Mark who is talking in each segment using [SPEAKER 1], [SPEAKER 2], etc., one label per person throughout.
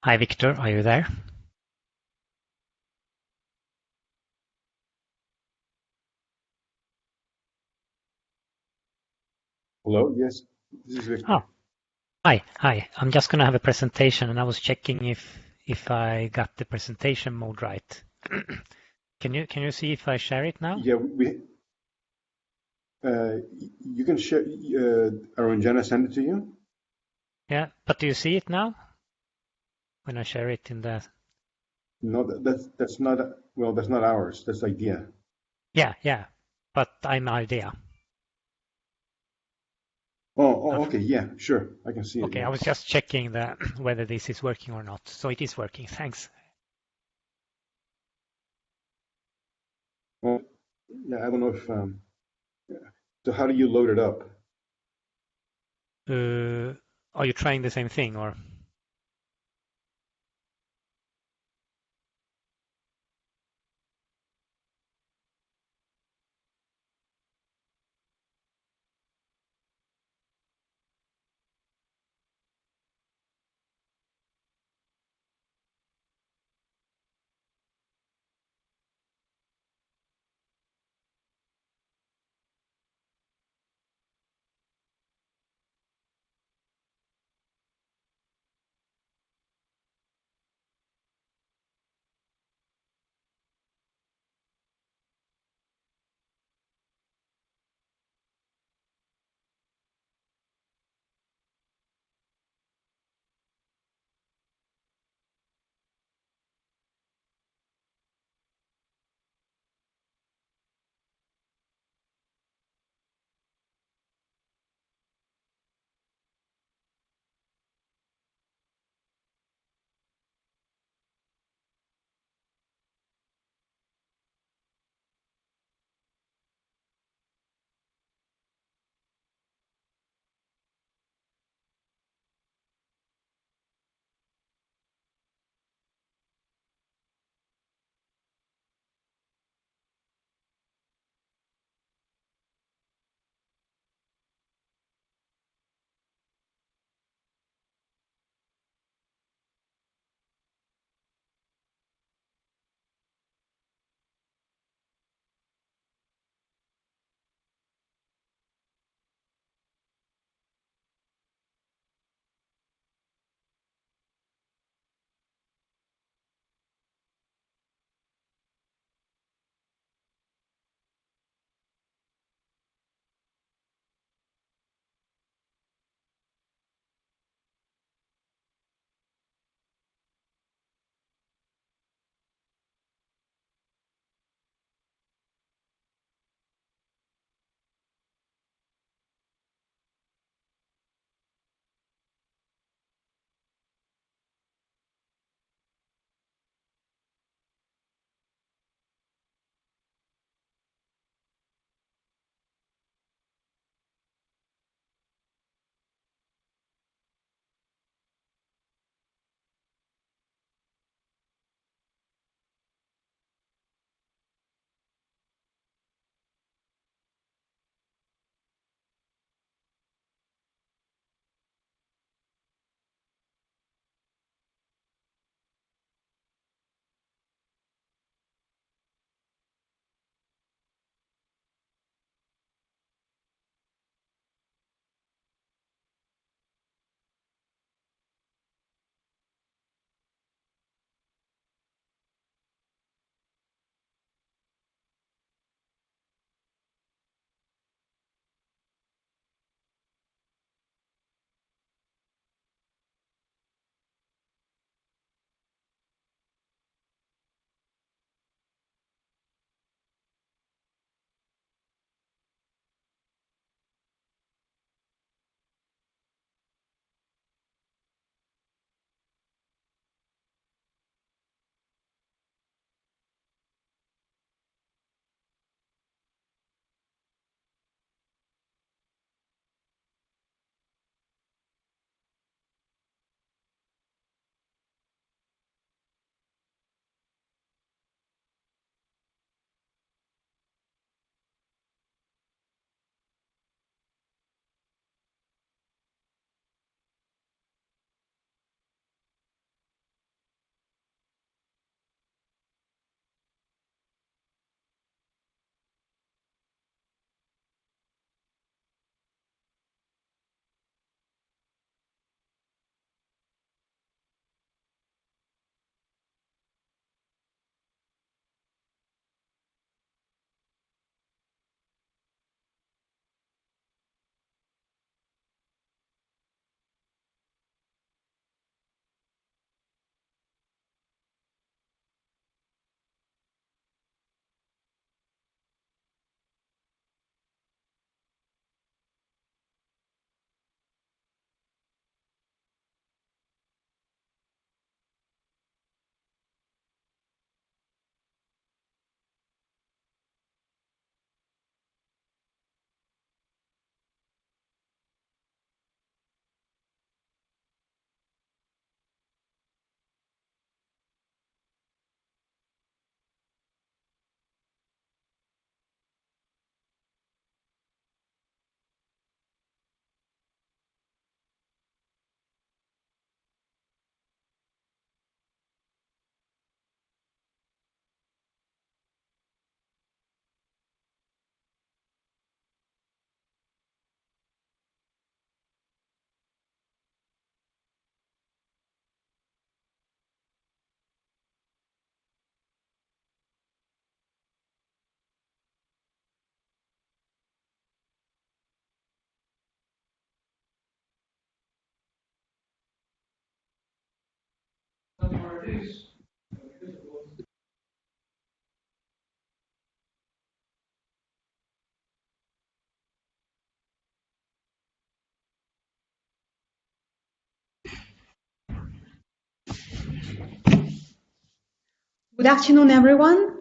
[SPEAKER 1] Hi, Victor. Are you there?
[SPEAKER 2] Hello, yes, this is
[SPEAKER 1] Oh,
[SPEAKER 2] Victor.
[SPEAKER 1] hi. Hi. I'm just going to have a presentation, and I was checking if I got the presentation mode right. Can you see if I share it now?
[SPEAKER 2] Yeah, you can share. Aranjana send it to you.
[SPEAKER 1] Yeah, but do you see it now when I share it in the?
[SPEAKER 2] No, that's not. Well, that's not ours. That's idea.
[SPEAKER 1] Yeah, yeah. But I'm idea.
[SPEAKER 2] Okay, yeah, sure, I can see it.
[SPEAKER 1] Okay,
[SPEAKER 2] Yeah.
[SPEAKER 1] I was just checking the whether this is working or not. So it is working. Thanks.
[SPEAKER 2] Well, yeah, I don't know if. So how do you load it up?
[SPEAKER 1] Are you trying the same thing or?
[SPEAKER 3] Good afternoon, everyone.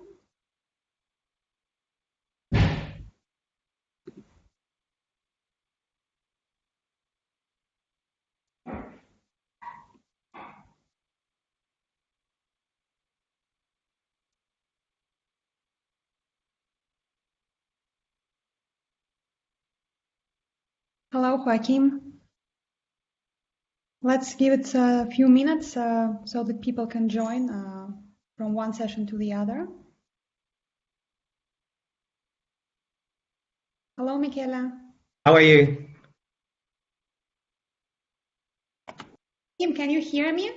[SPEAKER 3] Hello, Joaquim. Let's give it a few minutes so that people can join from one session to the other. Hello, Michele.
[SPEAKER 4] How are you?
[SPEAKER 3] Kim, can you hear me?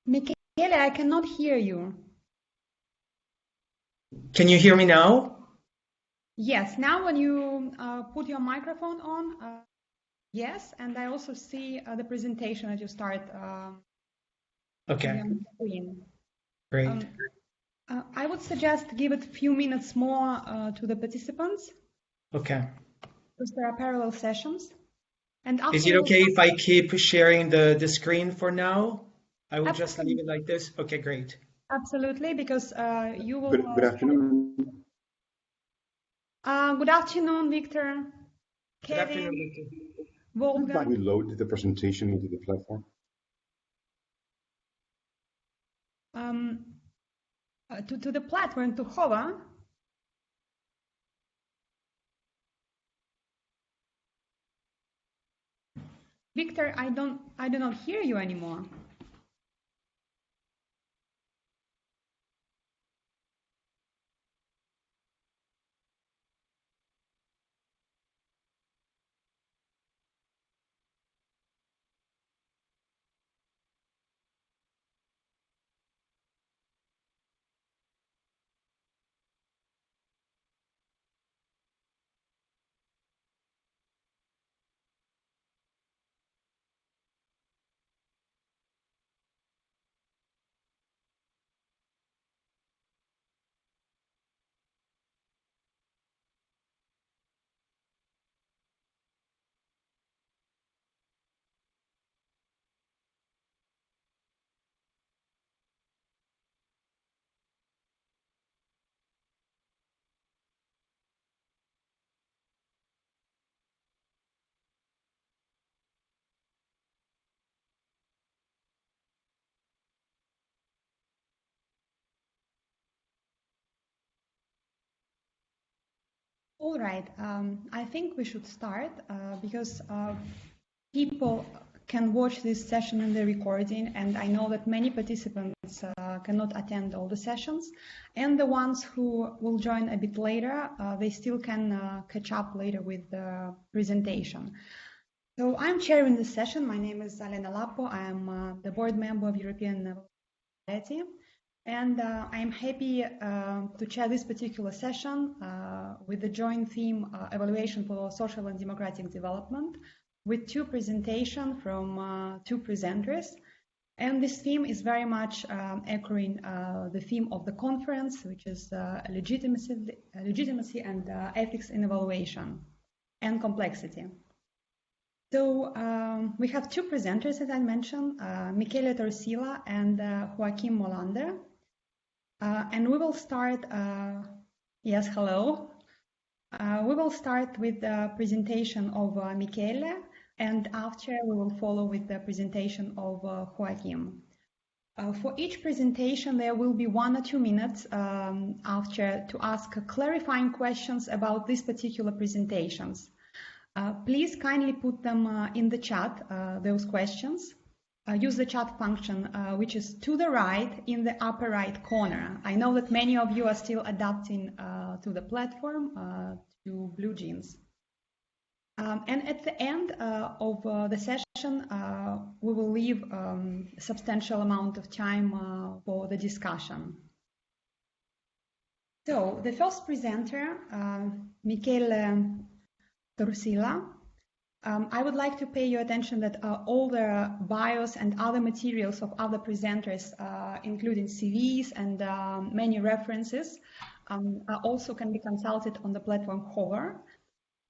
[SPEAKER 3] Michele, I cannot hear you.
[SPEAKER 4] Can you hear me now?
[SPEAKER 3] Yes, now when you put your microphone on, yes, and I also see the presentation as you start
[SPEAKER 4] Okay,
[SPEAKER 3] on the screen.
[SPEAKER 4] great.
[SPEAKER 3] I would suggest give it a few minutes more to the participants
[SPEAKER 4] Okay.
[SPEAKER 3] because there are parallel sessions. And
[SPEAKER 4] Is it okay if I keep sharing the screen for now? I will just leave it like this. Okay, great.
[SPEAKER 3] Absolutely, because you will.
[SPEAKER 2] Good afternoon.
[SPEAKER 3] Good afternoon, Victor.
[SPEAKER 4] Good afternoon,
[SPEAKER 3] Kevin,
[SPEAKER 4] Victor.
[SPEAKER 3] Wolfgang.
[SPEAKER 2] Can we load the presentation into the platform?
[SPEAKER 3] To the platform, to Hova. Victor, I do not hear you anymore. All right, I think we should start because people can watch this session in the recording, and I know that many participants cannot attend all the sessions, and the ones who will join a bit later, they still can catch up later with the presentation. So I'm chairing this session. My name is Alena Lapo. I'm the board member of European Naval Society. And I'm happy to chair this particular session with the joint theme Evaluation for Social and Democratic Development, with two presentations from two presenters. And this theme is very much echoing the theme of the conference, which is legitimacy and ethics in evaluation and complexity. So we have two presenters, as I mentioned, Michele Torsila and Joaquim Molander. And we will start, yes, hello. We will start with the presentation of Michele, and after we will follow with the presentation of Joaquim. For each presentation, there will be 1 or 2 minutes after to ask clarifying questions about these particular presentations. Please kindly put them in the chat, those questions. Use the chat function, which is to the right in the upper right corner. I know that many of you are still adapting to the platform, to BlueJeans. And at the end of the session, we will leave a substantial amount of time for the discussion. So the first presenter, Michele Torsilla, I would like to pay your attention that all the bios and other materials of other presenters, including CVs and many references, also can be consulted on the platform Hover.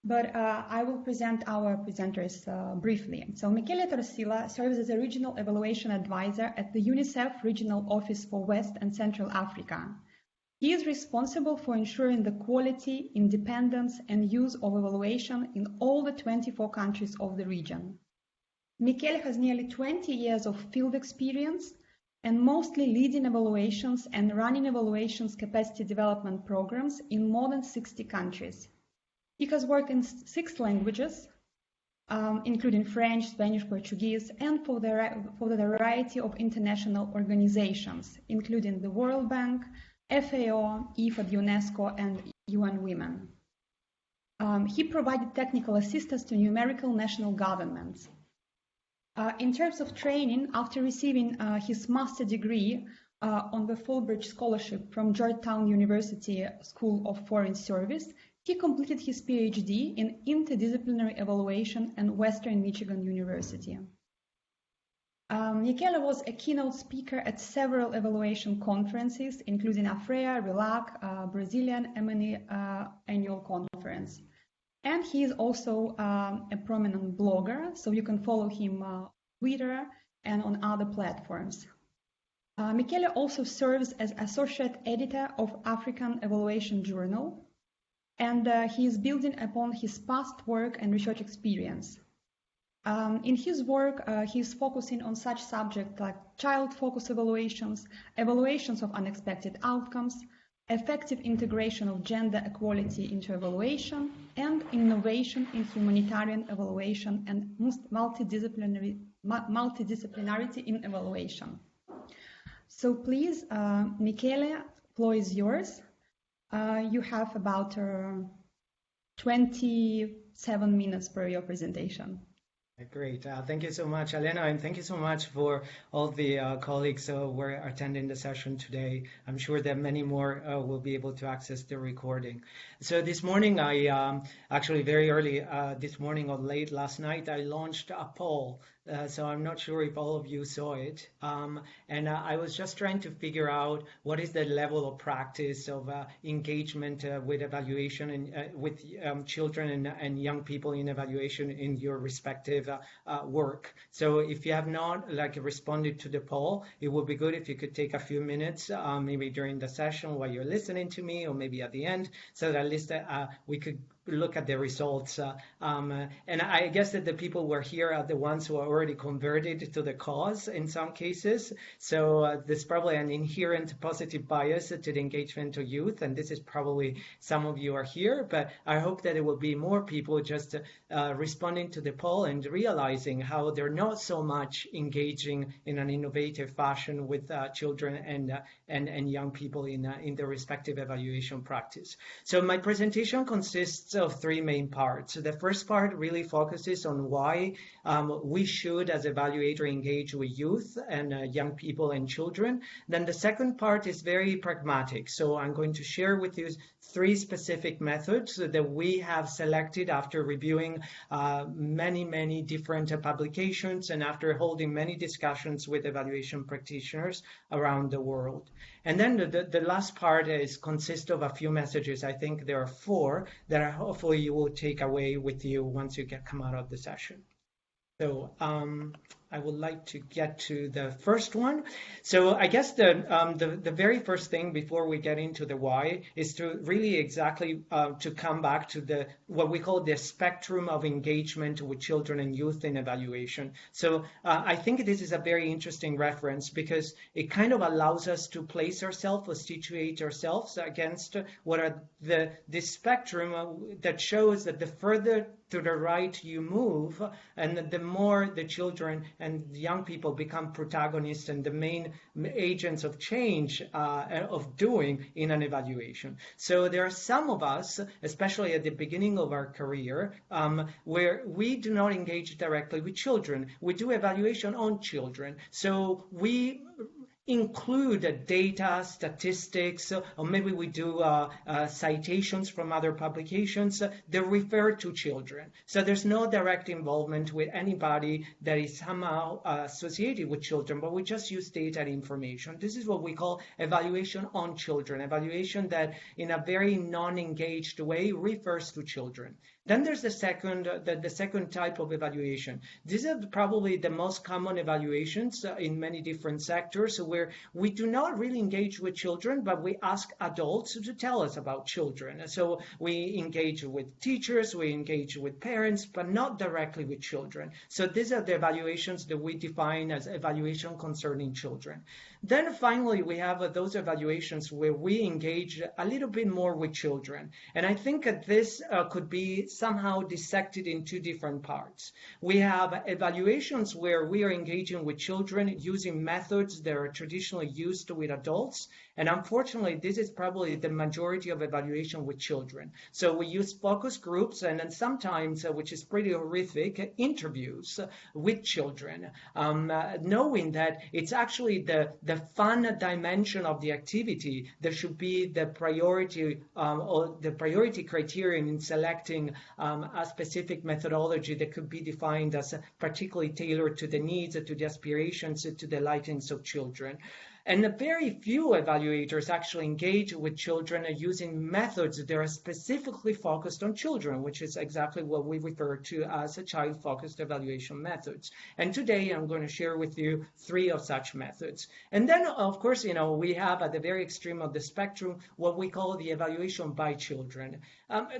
[SPEAKER 3] But I will present our presenters briefly. So Michele Torsilla serves as a regional evaluation advisor at the UNICEF Regional Office for West and Central Africa. He is responsible for ensuring the quality, independence, and use of evaluation in all the 24 countries of the region. Michele has nearly 20 years of field experience and mostly leading evaluations and running evaluations capacity development programs in more than 60 countries. He has worked in 6 languages, including French, Spanish, Portuguese, and for the variety of international organizations, including the World Bank, FAO, IFAD, UNESCO, and UN Women. He provided technical assistance to numerical national governments. In terms of training, after receiving his master's degree on the Fulbright Scholarship from Georgetown University School of Foreign Service, he completed his PhD in interdisciplinary evaluation at Western Michigan University. Michele was a keynote speaker at several evaluation conferences, including AFREA, RELAC, Brazilian M&E Annual Conference. And he is also a prominent blogger, so you can follow him on Twitter and on other platforms. Michele also serves as associate editor of African Evaluation Journal, and he is building upon his past work and research experience. In his work, he is focusing on such subjects like child-focused evaluations, evaluations of unexpected outcomes, effective integration of gender equality into evaluation, and innovation in humanitarian evaluation and multidisciplinarity in evaluation. So please, Michele, floor is yours. You have about 27 minutes for your presentation.
[SPEAKER 4] Great. Thank you so much, Elena, and thank you so much for all the colleagues who are attending the session today. I'm sure that many more will be able to access the recording. So this morning, I actually very early this morning or late last night, I launched a poll. So I'm not sure if all of you saw it. And I was just trying to figure out what is the level of practice of engagement with evaluation and with children and young people in evaluation in your respective work. So if you have not responded to the poll, it would be good if you could take a few minutes, maybe during the session while you're listening to me, or maybe at the end, so that at least we could look at the results. And I guess that the people who are here are the ones who are already converted to the cause in some cases. So there's probably an inherent positive bias to the engagement of youth. And this is probably some of you are here, but I hope that it will be more people just responding to the poll and realizing how they're not so much engaging in an innovative fashion with children and young people in their respective evaluation practice. So my presentation consists of 3 main parts. So the first part really focuses on why we should, as evaluator, engage with youth and young people and children. Then the second part is very pragmatic. So I'm going to share with you 3 specific methods that we have selected after reviewing many different publications and after holding many discussions with evaluation practitioners around the world. And then the last part consists of a few messages. I think there are 4 that hopefully you will take away with you once you come out of the session. So I would like to get to the first one. So I guess the very first thing before we get into the why is to really exactly to come back to what we call the spectrum of engagement with children and youth in evaluation. So I think this is a very interesting reference because it kind of allows us to place ourselves or situate ourselves against what are the spectrum that shows that the further to the right you move, and the more the children and the young people become protagonists and the main agents of change of doing in an evaluation. So there are some of us, especially at the beginning of our career, where we do not engage directly with children. We do evaluation on children. So we include data, statistics, or maybe we do citations from other publications that refer to children. So there's no direct involvement with anybody that is somehow associated with children, but we just use data and information. This is what we call evaluation on children, evaluation that in a very non-engaged way refers to children. Then there's the second type of evaluation. These are probably the most common evaluations in many different sectors where we do not really engage with children, but we ask adults to tell us about children. So we engage with teachers, we engage with parents, but not directly with children. So these are the evaluations that we define as evaluation concerning children. Then finally, we have those evaluations where we engage a little bit more with children. And I think that this could be somehow dissected in two different parts. We have evaluations where we are engaging with children using methods that are traditionally used with adults. And unfortunately, this is probably the majority of evaluation with children. So we use focus groups and then sometimes, which is pretty horrific, interviews with children, knowing that it's actually the fun dimension of the activity that should be the priority or the priority criterion in selecting a specific methodology that could be defined as particularly tailored to the needs, to the aspirations, to the likings of children. And very few evaluators actually engage with children using methods that are specifically focused on children, which is exactly what we refer to as child-focused evaluation methods. And today I'm going to share with you 3 of such methods. And then, of course, we have at the very extreme of the spectrum what we call the evaluation by children.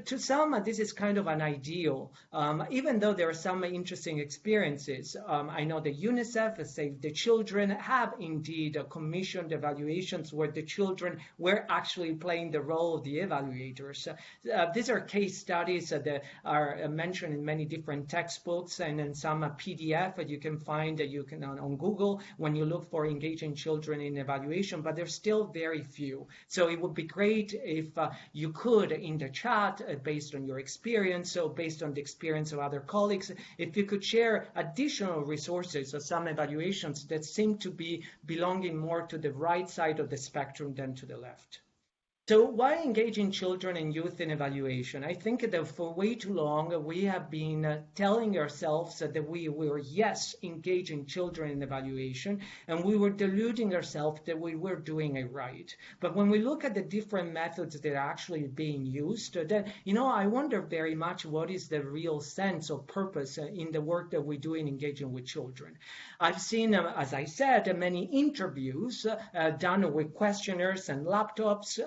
[SPEAKER 4] To some, this is kind of an ideal, even though there are some interesting experiences. I know that UNICEF, Save the Children, have indeed commissioned evaluations where the children were actually playing the role of the evaluators. These are case studies that are mentioned in many different textbooks and in some PDF that you can find that you can on Google when you look for engaging children in evaluation, but there's still very few. So it would be great if you could in the chat, based on your experience, so based on the experience of other colleagues, if you could share additional resources or some evaluations that seem to be belonging more to the right side of the spectrum than to the left. So why engaging children and youth in evaluation? I think that for way too long, we have been telling ourselves that we were, yes, engaging children in evaluation, and we were deluding ourselves that we were doing it right. But when we look at the different methods that are actually being used, then, I wonder very much what is the real sense or purpose in the work that we do in engaging with children. I've seen, as I said, many interviews done with questionnaires and laptops,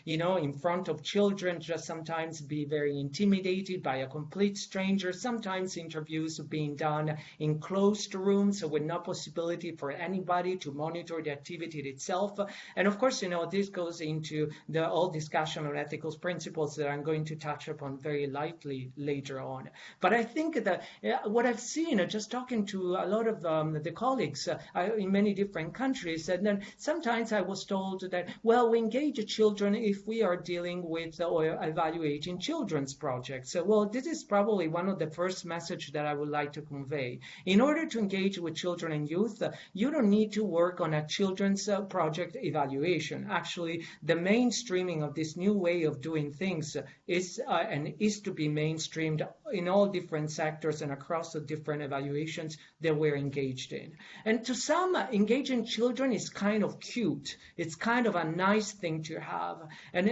[SPEAKER 4] in front of children, just sometimes be very intimidated by a complete stranger. Sometimes interviews being done in closed rooms with no possibility for anybody to monitor the activity itself. And of course, this goes into the whole discussion on ethical principles that I'm going to touch upon very lightly later on. But I think that what I've seen, just talking to a lot of the colleagues in many different countries, and then sometimes I was told that, well, we engage children if we are dealing with or evaluating children's projects. So, well, this is probably one of the first messages that I would like to convey. In order to engage with children and youth, you don't need to work on a children's project evaluation. Actually, the mainstreaming of this new way of doing things is to be mainstreamed in all different sectors and across the different evaluations that we're engaged in. And to some, engaging children is kind of cute. It's kind of a nice thing to have. And,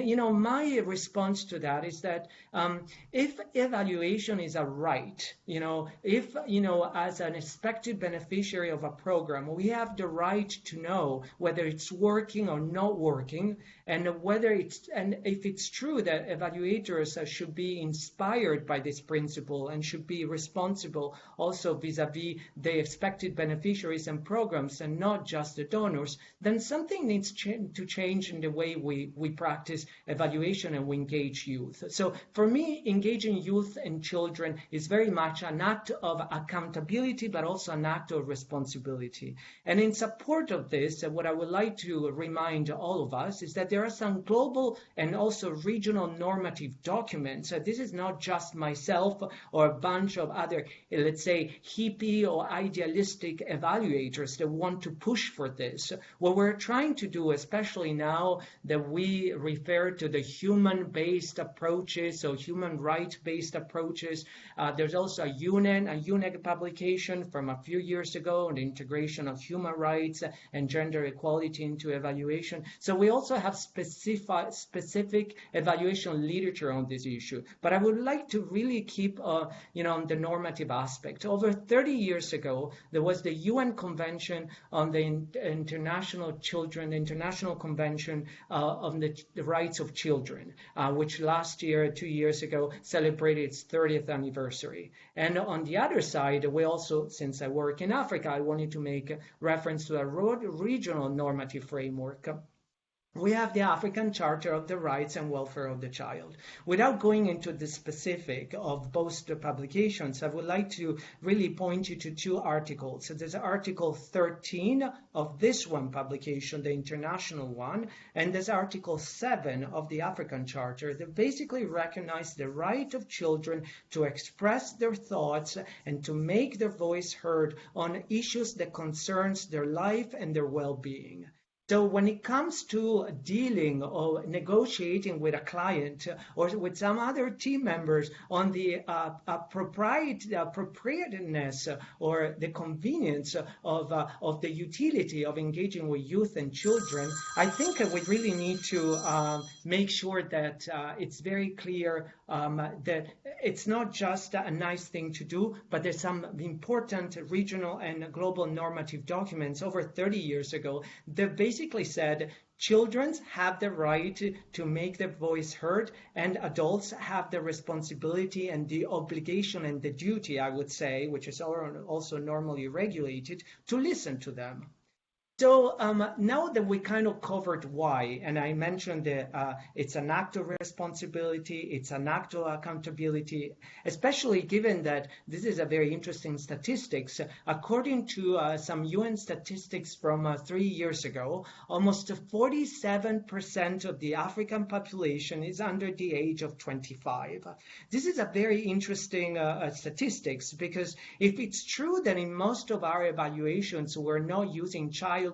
[SPEAKER 4] my response to that is that if evaluation is a right, if, as an expected beneficiary of a program, we have the right to know whether it's working or not working, and if it's true that evaluators should be inspired by this principle and should be responsible also vis-a-vis the expected beneficiaries and programs and not just the donors, then something needs to change in the way we practice evaluation and we engage youth. So for me, engaging youth and children is very much an act of accountability, but also an act of responsibility. And in support of this, what I would like to remind all of us is that there are some global and also regional normative documents. This is not just myself or a bunch of other, let's say, hippie or idealistic evaluators that want to push for this. What we're trying to do, especially now that we refer to the human-based approaches or human right-based approaches, there's also a UNEG publication from a few years ago on the integration of human rights and gender equality into evaluation. So we also have specific evaluation literature on this issue. But I would like to really keep, the normative aspect. Over 30 years ago, there was the UN Convention on the International Convention on the Rights of Children, which last year, 2 years ago, celebrated its 30th anniversary. And on the other side, we also, since I work in Africa, I wanted to make reference to a regional normative framework. We have the African Charter of the Rights and Welfare of the Child. Without going into the specific of both the publications, I would like to really point you to two articles. So there's Article 13 of this one publication, the international one, and there's Article 7 of the African Charter that basically recognize the right of children to express their thoughts and to make their voice heard on issues that concerns their life and their well-being. So when it comes to dealing or negotiating with a client or with some other team members on the appropriateness or the convenience of the utility of engaging with youth and children, I think we really need to make sure that it's very clear that it's not just a nice thing to do, but there's some important regional and global normative documents over 30 years ago that basically said children have the right to make their voice heard, and adults have the responsibility and the obligation and the duty, I would say, which is also normally regulated, to listen to them. So now that we kind of covered why, and I mentioned that it's an act of responsibility, it's an act of accountability, especially given that this is a very interesting statistics. According to some UN statistics from 3 years ago, almost 47% of the African population is under the age of 25. This is a very interesting statistics, because if it's true that in most of our evaluations we're not using child-focused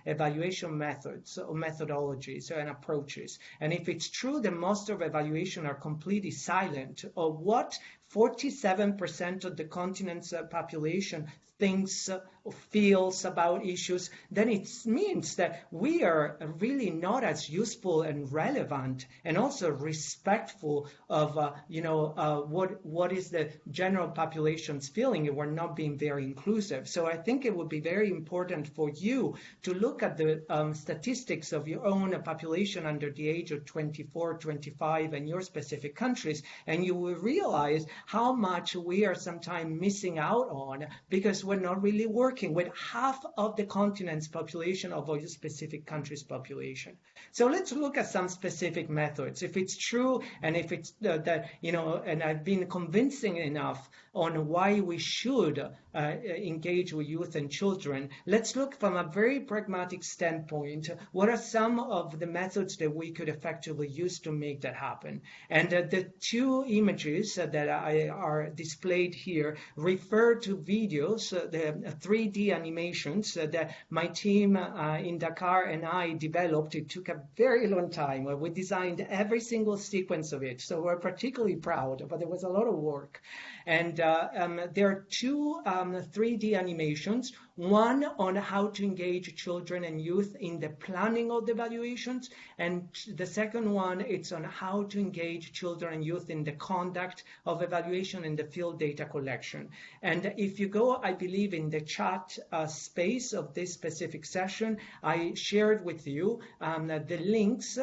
[SPEAKER 4] evaluation methods or methodologies and approaches, and if it's true that most of evaluation are completely silent, or what 47% of the continent's population thinks or feels about issues, then it means that we are really not as useful and relevant and also respectful of what is the general population's feeling, and we're not being very inclusive. So I think it would be very important for you to look at the statistics of your own population under the age of 24, 25 in your specific countries, and you will realize how much we are sometimes missing out on because we're not really working with half of the continent's population of your specific country's population. So let's look at some specific methods. If it's true, and if it's and I've been convincing enough on why we should engage with youth and children, let's look from a very pragmatic standpoint. What are some of the methods that we could effectively use to make that happen? And the two images that are displayed here refer to videos, the 3D animations that my team in Dakar and I developed. It took a very long time. We designed every single sequence of it, so we're particularly proud, but there was a lot of work. And there are two 3D animations, one on how to engage children and youth in the planning of the evaluations, and the second one, it's on how to engage children and youth in the conduct of evaluation and the field data collection. And if you go, I believe, in the chat space of this specific session, I shared with you the links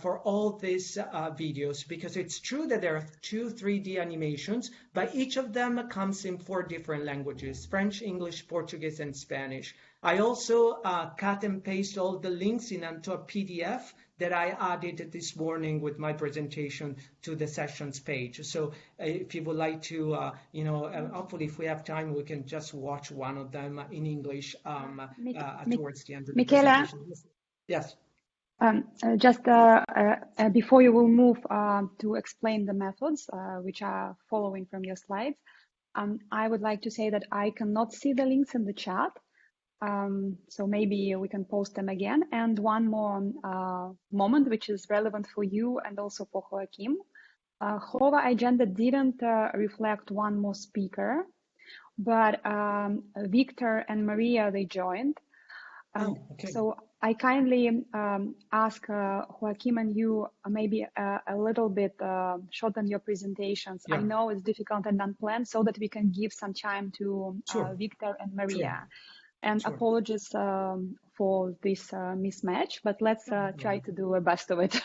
[SPEAKER 4] for all these videos, because it's true that there are two 3D animations, but each of them comes in 4 different languages: French, English, Portuguese, and Spanish. I also cut and paste all the links into a PDF that I added this morning with my presentation to the sessions page. So if you would like to, hopefully if we have time, we can just watch one of them in English towards the end of the presentation. Yes.
[SPEAKER 5] Before you will move to explain the methods which are following from your slides, I would like to say that I cannot see the links in the chat. So maybe we can post them again. And one more moment, which is relevant for you and also for Joachim. Hova agenda didn't reflect one more speaker, but Victor and Maria, they joined.
[SPEAKER 4] Okay.
[SPEAKER 5] So I kindly ask Joachim and you maybe a little bit shorten your presentations.
[SPEAKER 4] Yeah.
[SPEAKER 5] I know it's difficult and unplanned, so that we can give some time to
[SPEAKER 4] Sure.
[SPEAKER 5] Victor and Maria.
[SPEAKER 4] Sure.
[SPEAKER 5] And
[SPEAKER 4] Sure.
[SPEAKER 5] apologies for this mismatch, but let's try to do the best of it.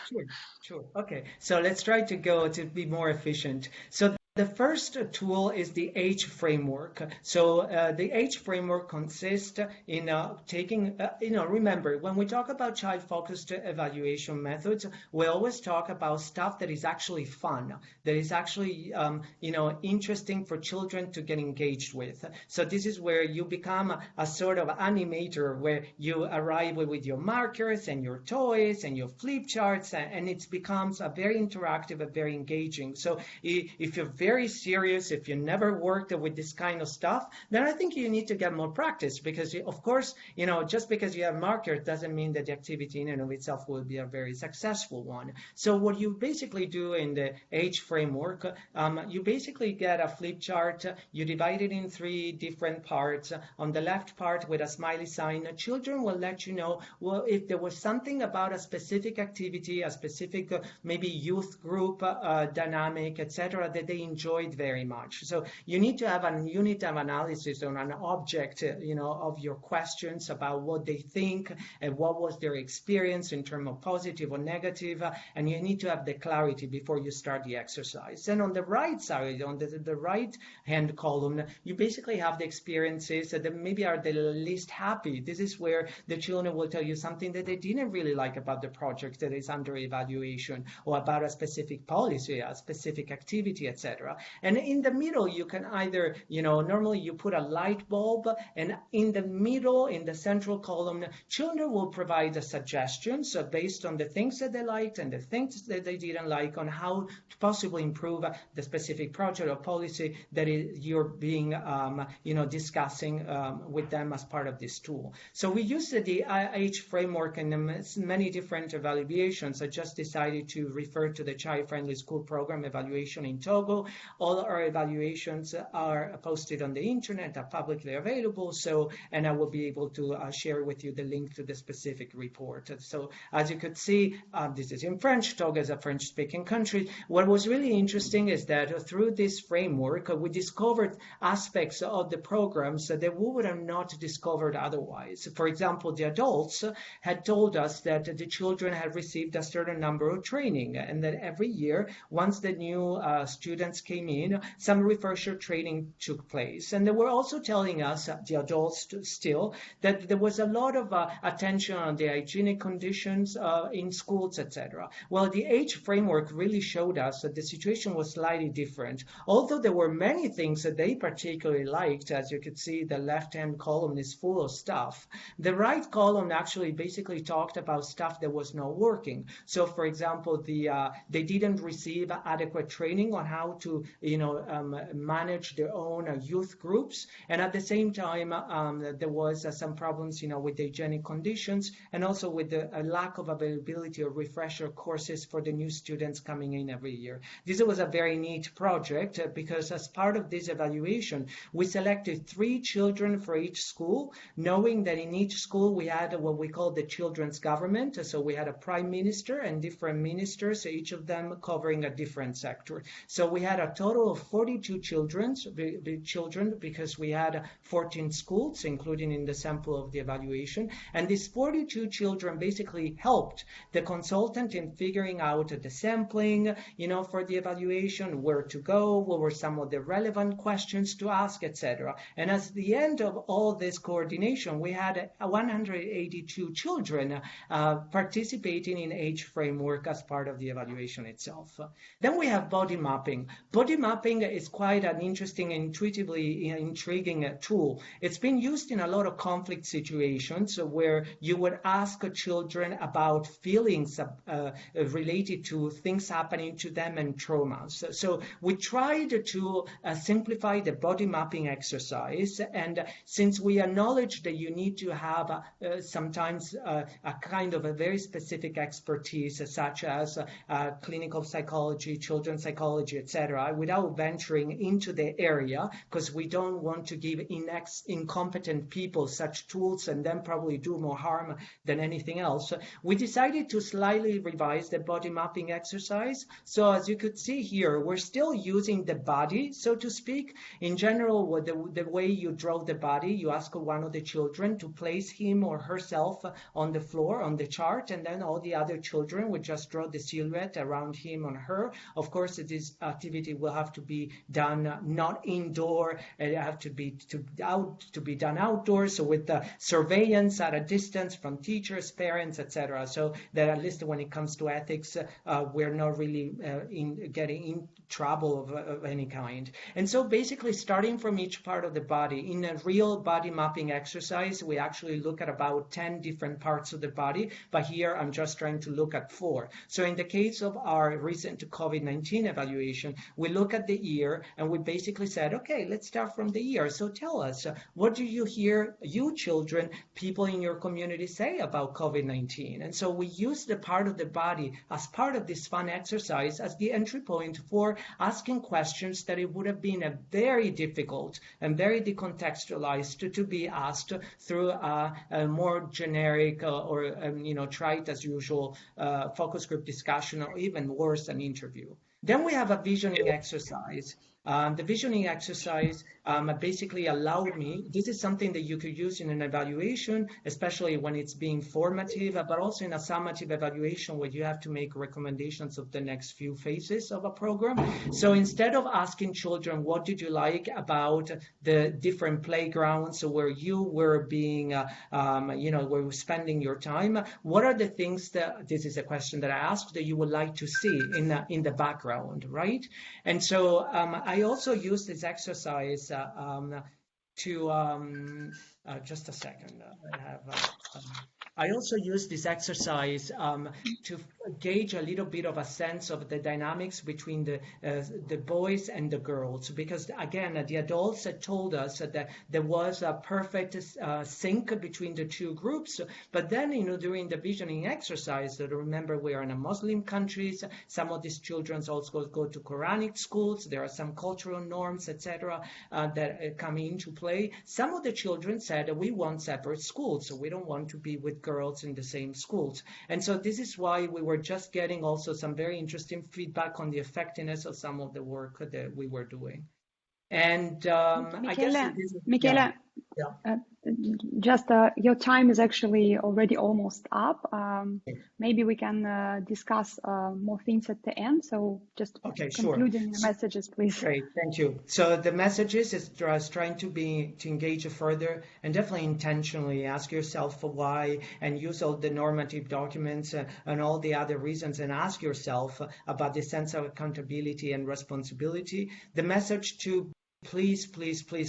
[SPEAKER 4] Sure. Okay. So let's try to be more efficient. So the first tool is the H framework. So the H framework consists in taking, remember, when we talk about child-focused evaluation methods, we always talk about stuff that is actually fun, that is actually, interesting for children to get engaged with. So this is where you become a sort of animator, where you arrive with your markers and your toys and your flip charts, and it becomes a very interactive and very engaging. So if you're very serious, if you never worked with this kind of stuff, then I think you need to get more practice, because of course, just because you have markers doesn't mean that the activity in and of itself will be a very successful one. So what you basically do in the H framework, you basically get a flip chart, you divide it in 3 different parts. On the left part with a smiley sign, children will let you know, well, if there was something about a specific activity, a specific maybe youth group dynamic, etc., that they enjoyed very much. So you need to have a unit of analysis on an object, of your questions about what they think and what was their experience in terms of positive or negative, and you need to have the clarity before you start the exercise. And on the right side, on the right hand column, you basically have the experiences that maybe are the least happy. This is where the children will tell you something that they didn't really like about the project that is under evaluation, or about a specific policy, a specific activity, etc. And in the middle, you can either, normally you put a light bulb, and in the middle, in the central column, children will provide a suggestion, so based on the things that they liked and the things that they didn't like, on how to possibly improve the specific project or policy that you're being, discussing with them as part of this tool. So we use the H framework in many different evaluations. I just decided to refer to the Child-Friendly School Program evaluation in Togo. All our evaluations are posted on the internet, are publicly available. And I will be able to share with you the link to the specific report. So as you could see, this is in French. Togo is a French-speaking country. What was really interesting is that through this framework, we discovered aspects of the programs that we would have not discovered otherwise. For example, the adults had told us that the children had received a certain number of training, and that every year, once the new students came in, some refresher training took place. And they were also telling us, the adults still, that there was a lot of attention on the hygienic conditions in schools, etc. Well, the H framework really showed us that the situation was slightly different. Although there were many things that they particularly liked, as you could see, the left-hand column is full of stuff. The right column actually basically talked about stuff that was not working. So, for example, they didn't receive adequate training on how to, manage their own youth groups, and at the same time, there was some problems, with the hygienic conditions, and also with the lack of availability of refresher courses for the new students coming in every year. This was a very neat project because as part of this evaluation, we selected 3 children for each school, knowing that in each school we had what we call the children's government. So we had a prime minister and different ministers, each of them covering a different sector. So we had had a total of 42 children because we had 14 schools, including in the sample of the evaluation. And these 42 children basically helped the consultant in figuring out the sampling, for the evaluation, where to go, what were some of the relevant questions to ask, etc. And at the end of all this coordination, we had 182 children participating in age framework as part of the evaluation itself. Then we have body mapping. Body mapping is quite an interesting, intuitively intriguing tool. It's been used in a lot of conflict situations where you would ask children about feelings related to things happening to them and traumas. So we tried to simplify the body mapping exercise, and since we acknowledge that you need to have sometimes a kind of a very specific expertise, such as clinical psychology, children's psychology, etc., without venturing into the area, because we don't want to give incompetent people such tools and then probably do more harm than anything else, we decided to slightly revise the body mapping exercise. So as you could see here, we're still using the body, so to speak. In general, the way you draw the body, you ask one of the children to place him or herself on the floor on the chart, and then all the other children would just draw the silhouette around him or her. Of course, this activity will have to be done not indoor, it have to be done outdoors, so with the surveillance at a distance from teachers, parents, etc. So that at least when it comes to ethics, we're not really getting in trouble of any kind. And so basically, starting from each part of the body, in a real body mapping exercise, we actually look at about 10 different parts of the body, but here I'm just trying to look at 4. So in the case of our recent COVID-19 evaluation, we look at the ear, and we basically said, okay, let's start from the ear. So tell us, what do you hear, you children, people in your community say about COVID-19? And so we use the part of the body as part of this fun exercise as the entry point for asking questions that it would have been very difficult and very decontextualized to be asked through a more generic or trite as usual focus group discussion, or even worse, an interview. Then we have a visioning exercise. The visioning exercise basically allowed me, this is something that you could use in an evaluation, especially when it's being formative, but also in a summative evaluation where you have to make recommendations of the next few phases of a program. So instead of asking children, what did you like about the different playgrounds where you were being, where you were spending your time, what are the things that, this is a question that I asked, that you would like to see in the background, right? And so I also use this exercise to just a second. I also use this exercise to gauge a little bit of a sense of the dynamics between the boys and the girls, because again, the adults had told us that there was a perfect sync between the two groups. But then, during the visioning exercise, remember we are in a Muslim countries. Some of these children also go to Quranic schools. There are some cultural norms, etc., that come into play. Some of the children said we want separate schools, so we don't want to be with girls in the same schools. And so this is why we were just getting also some very interesting feedback on the effectiveness of some of the work that we were doing. And
[SPEAKER 5] Michele,
[SPEAKER 4] I guess
[SPEAKER 5] Michele, just your time is actually already almost up. Maybe we can discuss more things at the end. So just concluding the messages, please.
[SPEAKER 4] Great, thank you. So the messages is trying to engage further, and definitely intentionally ask yourself for why, and use all the normative documents and all the other reasons, and ask yourself about the sense of accountability and responsibility. The message to please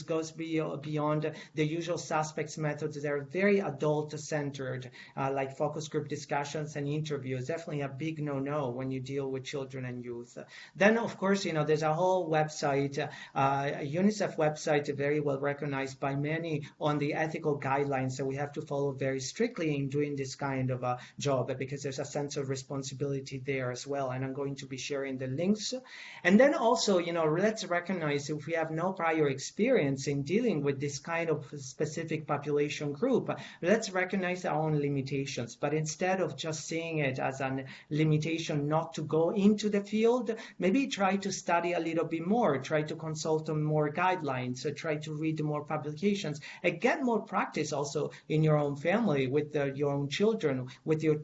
[SPEAKER 4] goes beyond the usual suspects methods that are very adult-centered, like focus group discussions and interviews. Definitely a big no-no when you deal with children and youth. Then, of course, there's a whole website, a UNICEF website, very well recognized by many, on the ethical guidelines that we have to follow very strictly in doing this kind of a job, because there's a sense of responsibility there as well. And I'm going to be sharing the links. And then also, let's recognize if we have no prior experience in dealing with this kind of specific population group, let's recognize our own limitations. But instead of just seeing it as a limitation not to go into the field, maybe try to study a little bit more, try to consult on more guidelines, try to read more publications, and get more practice also in your own family, with your own children, with your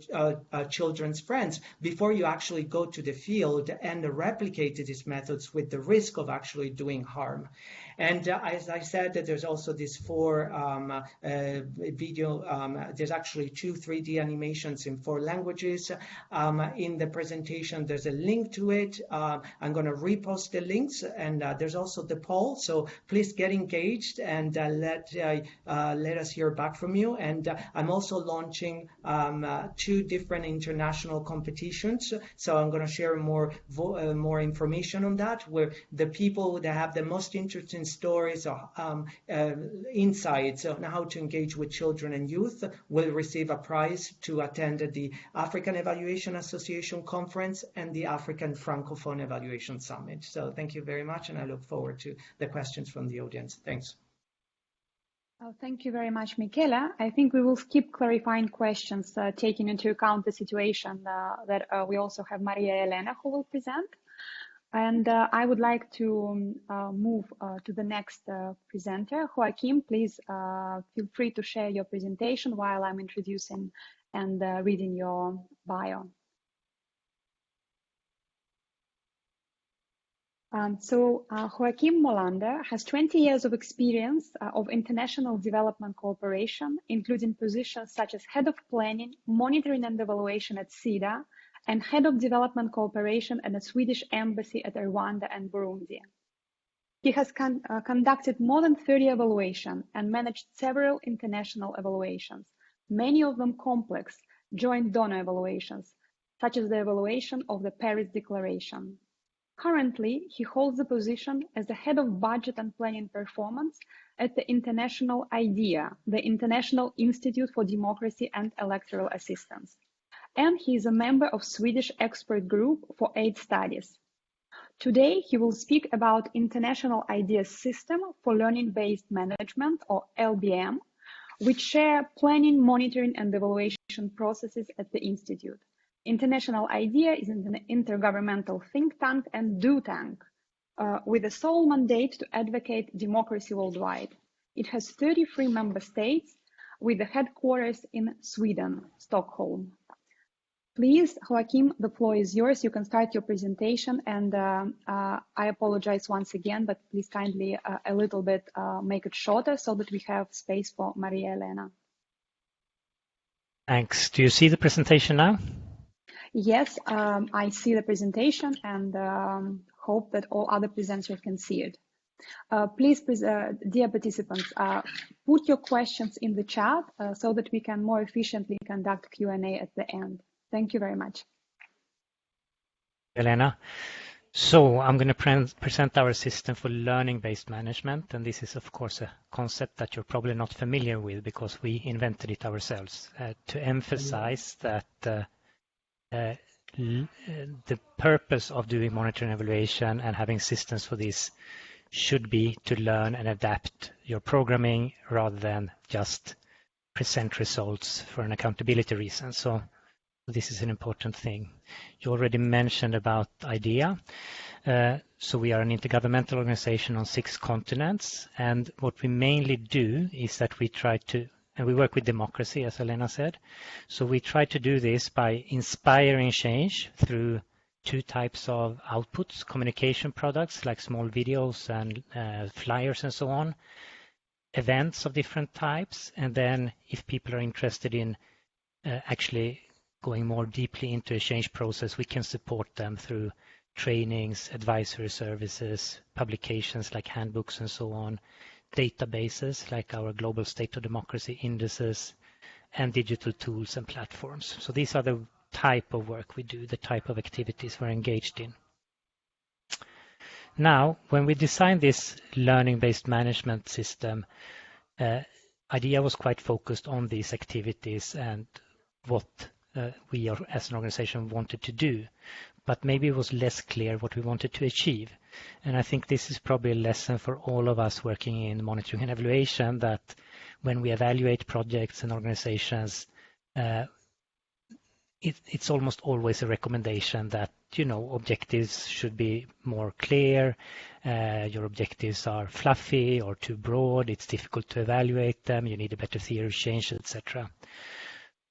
[SPEAKER 4] children's friends, before you actually go to the field and replicate these methods with the risk of actually doing harm. And as I said, that there's also these 4 video, there's actually 2 3D animations in 4 languages. In the presentation, there's a link to it. I'm going to repost the links, and there's also the poll. So please get engaged and let us hear back from you. And I'm also launching 2 different international competitions. So I'm going to share more information on that, where the people that have the most interesting stories or insights on how to engage with children and youth will receive a prize to attend the African Evaluation Association Conference and the African Francophone Evaluation Summit. So thank you very much, and I look forward to the questions from the audience. Thanks.
[SPEAKER 5] Thank you very much, Michele. I think we will skip clarifying questions, taking into account the situation that we also have Maria Elena who will present. And I would like to move to the next presenter. Joaquim, please feel free to share your presentation while I'm introducing and reading your bio. Joaquim Molander has 20 years of experience of international development cooperation, including positions such as Head of Planning, Monitoring and Evaluation at SIDA, and Head of Development Cooperation at the Swedish Embassy at Rwanda and Burundi. He has conducted more than 30 evaluations and managed several international evaluations, many of them complex joint donor evaluations, such as the evaluation of the Paris Declaration. Currently, he holds the position as the Head of Budget and Planning Performance at the International IDEA, the International Institute for Democracy and Electoral Assistance. And he is a member of Swedish Expert Group for Aid Studies. Today, he will speak about International IDEA System for Learning-Based Management, or LBM, which share planning, monitoring, and evaluation processes at the Institute. International IDEA is an intergovernmental think tank and do tank with a sole mandate to advocate democracy worldwide. It has 33 member states with the headquarters in Sweden, Stockholm. Please, Joaquim, the floor is yours. You can start your presentation, and I apologize once again, but please kindly a little bit make it shorter so that we have space for Maria Elena.
[SPEAKER 1] Thanks. Do you see the presentation now?
[SPEAKER 5] Yes, I see the presentation, and hope that all other presenters can see it. Please, dear participants, put your questions in the chat so that we can more efficiently conduct Q&A at the end. Thank you very much.
[SPEAKER 1] Elena. So I'm going to present our system for learning-based management. And this is, of course, a concept that you're probably not familiar with because we invented it ourselves to emphasize that the purpose of doing monitoring and evaluation and having systems for this should be to learn and adapt your programming rather than just present results for an accountability reason. So this is an important thing. You already mentioned about IDEA. So we are an intergovernmental organization on 6 continents. And what we mainly do is that we try to, and we work with democracy, as Elena said. So we try to do this by inspiring change through 2 types of outputs, communication products like small videos and flyers and so on, events of different types. And then if people are interested in actually going more deeply into a change process, we can support them through trainings, advisory services, publications like handbooks and so on, databases like our Global State of Democracy indices, and digital tools and platforms. So these are the type of work we do, the type of activities we're engaged in. Now, when we designed this learning-based management system, IDEA was quite focused on these activities and what we as an organization wanted to do. but maybe it was less clear what we wanted to achieve. And I think this is probably a lesson for all of us working in monitoring and evaluation, that when we evaluate projects and organizations, it's almost always a recommendation that, objectives should be more clear. Your objectives are fluffy or too broad. It's difficult to evaluate them. You need a better theory of change, etc.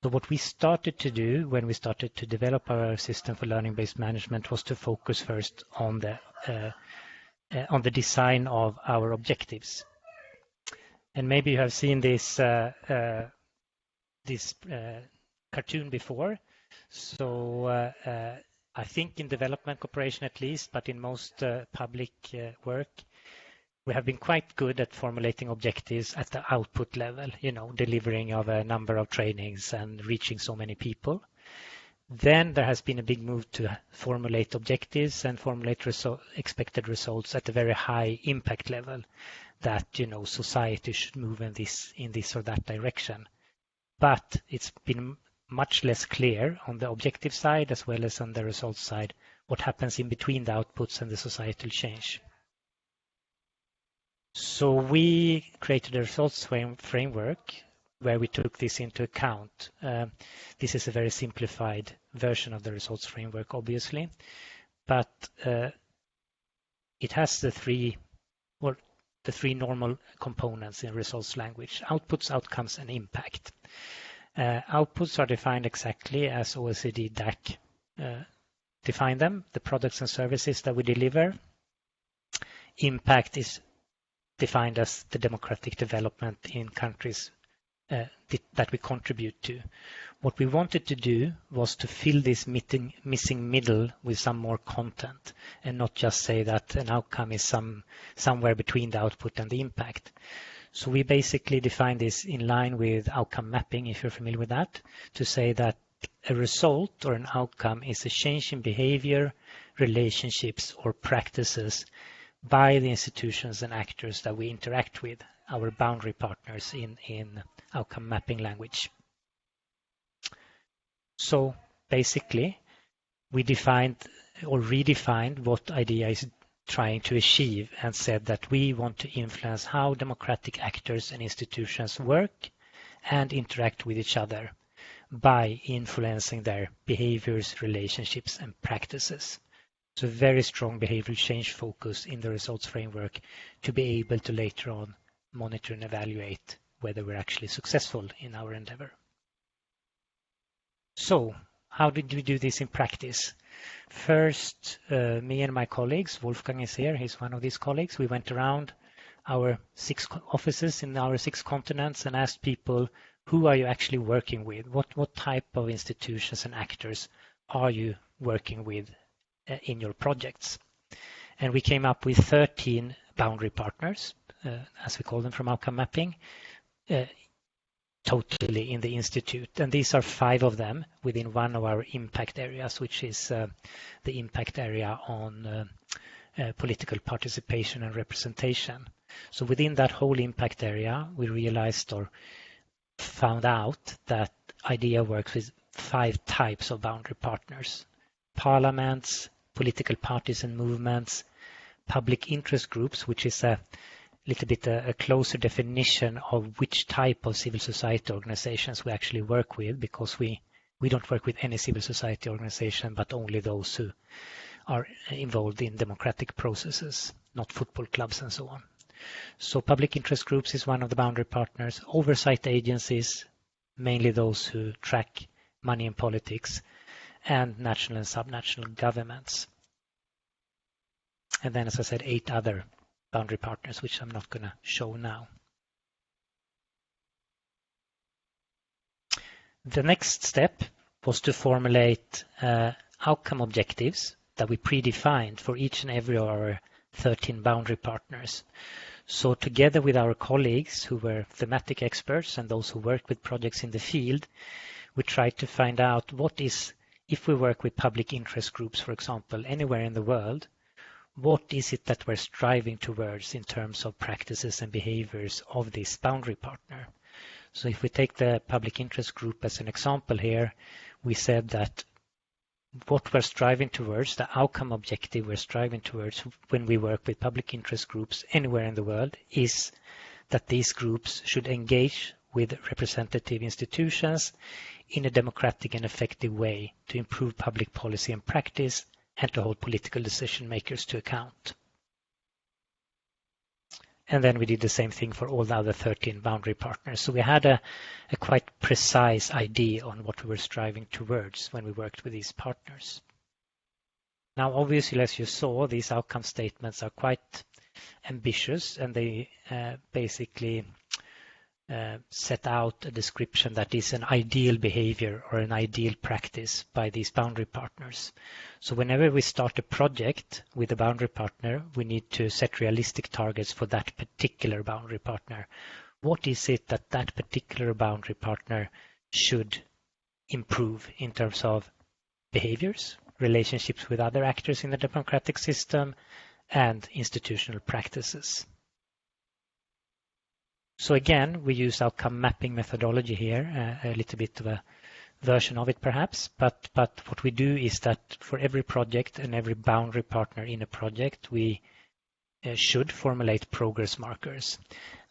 [SPEAKER 1] So what we started to do when we started to develop our system for learning-based management was to focus first on the design of our objectives. And maybe you have seen this cartoon before. So I think in development cooperation at least, but in most public work, we have been quite good at formulating objectives at the output level, delivering of a number of trainings and reaching so many people. Then there has been a big move to formulate objectives and formulate expected results at a very high impact level, that, society should move in this or that direction. But it's been much less clear on the objective side as well as on the results side what happens in between the outputs and the societal change. So we created a results framework where we took this into account. This is a very simplified version of the results framework, obviously, but it has the three normal components in results language: outputs, outcomes, and impact. Outputs are defined exactly as OECD DAC define them, the products and services that we deliver. Impact is defined as the democratic development in countries that we contribute to. What we wanted to do was to fill this missing middle with some more content and not just say that an outcome is somewhere between the output and the impact. So we basically define this in line with outcome mapping, if you're familiar with that, to say that a result or an outcome is a change in behavior, relationships, or practices by the institutions and actors that we interact with, our boundary partners in outcome mapping language. So basically, we defined or redefined what IDEA is trying to achieve and said that we want to influence how democratic actors and institutions work and interact with each other by influencing their behaviors, relationships, and practices. So very strong behavioral change focus in the results framework to be able to later on monitor and evaluate whether we're actually successful in our endeavor. So how did we do this in practice? First, me and my colleagues, Wolfgang is here, he's one of these colleagues. We went around our 6 offices in our 6 continents and asked people, who are you actually working with? What type of institutions and actors are you working with in your projects? And we came up with 13 boundary partners, as we call them from outcome mapping, totally in the Institute. And these are 5 of them within one of our impact areas, which is the impact area on political participation and representation. So within that whole impact area, we realized or found out that IDEA works with 5 types of boundary partners: parliaments, political parties and movements, public interest groups, which is a little bit a closer definition of which type of civil society organizations we actually work with, because we don't work with any civil society organization, but only those who are involved in democratic processes, not football clubs and so on. So public interest groups is one of the boundary partners. Oversight agencies, mainly those who track money in politics, and national and subnational governments. And then, as I said, 8 other boundary partners, which I'm not going to show now. The next step was to formulate outcome objectives that we predefined for each and every of our 13 boundary partners. So together with our colleagues who were thematic experts and those who work with projects in the field, we tried to find out what is, if we work with public interest groups, for example, anywhere in the world, what is it that we're striving towards in terms of practices and behaviors of this boundary partner? So if we take the public interest group as an example here, we said that what we're striving towards, the outcome objective we're striving towards when we work with public interest groups anywhere in the world, is that these groups should engage with representative institutions in a democratic and effective way to improve public policy and practice and to hold political decision makers to account. And then we did the same thing for all the other 13 boundary partners. So we had a quite precise idea on what we were striving towards when we worked with these partners. Now, obviously, as you saw, these outcome statements are quite ambitious, and they basically set out a description that is an ideal behavior or an ideal practice by these boundary partners. So whenever we start a project with a boundary partner, we need to set realistic targets for that particular boundary partner. What is it that that particular boundary partner should improve in terms of behaviors, relationships with other actors in the democratic system, and institutional practices? So again, we use outcome mapping methodology here, a little bit of a version of it perhaps, but what we do is that for every project and every boundary partner in a project, we should formulate progress markers.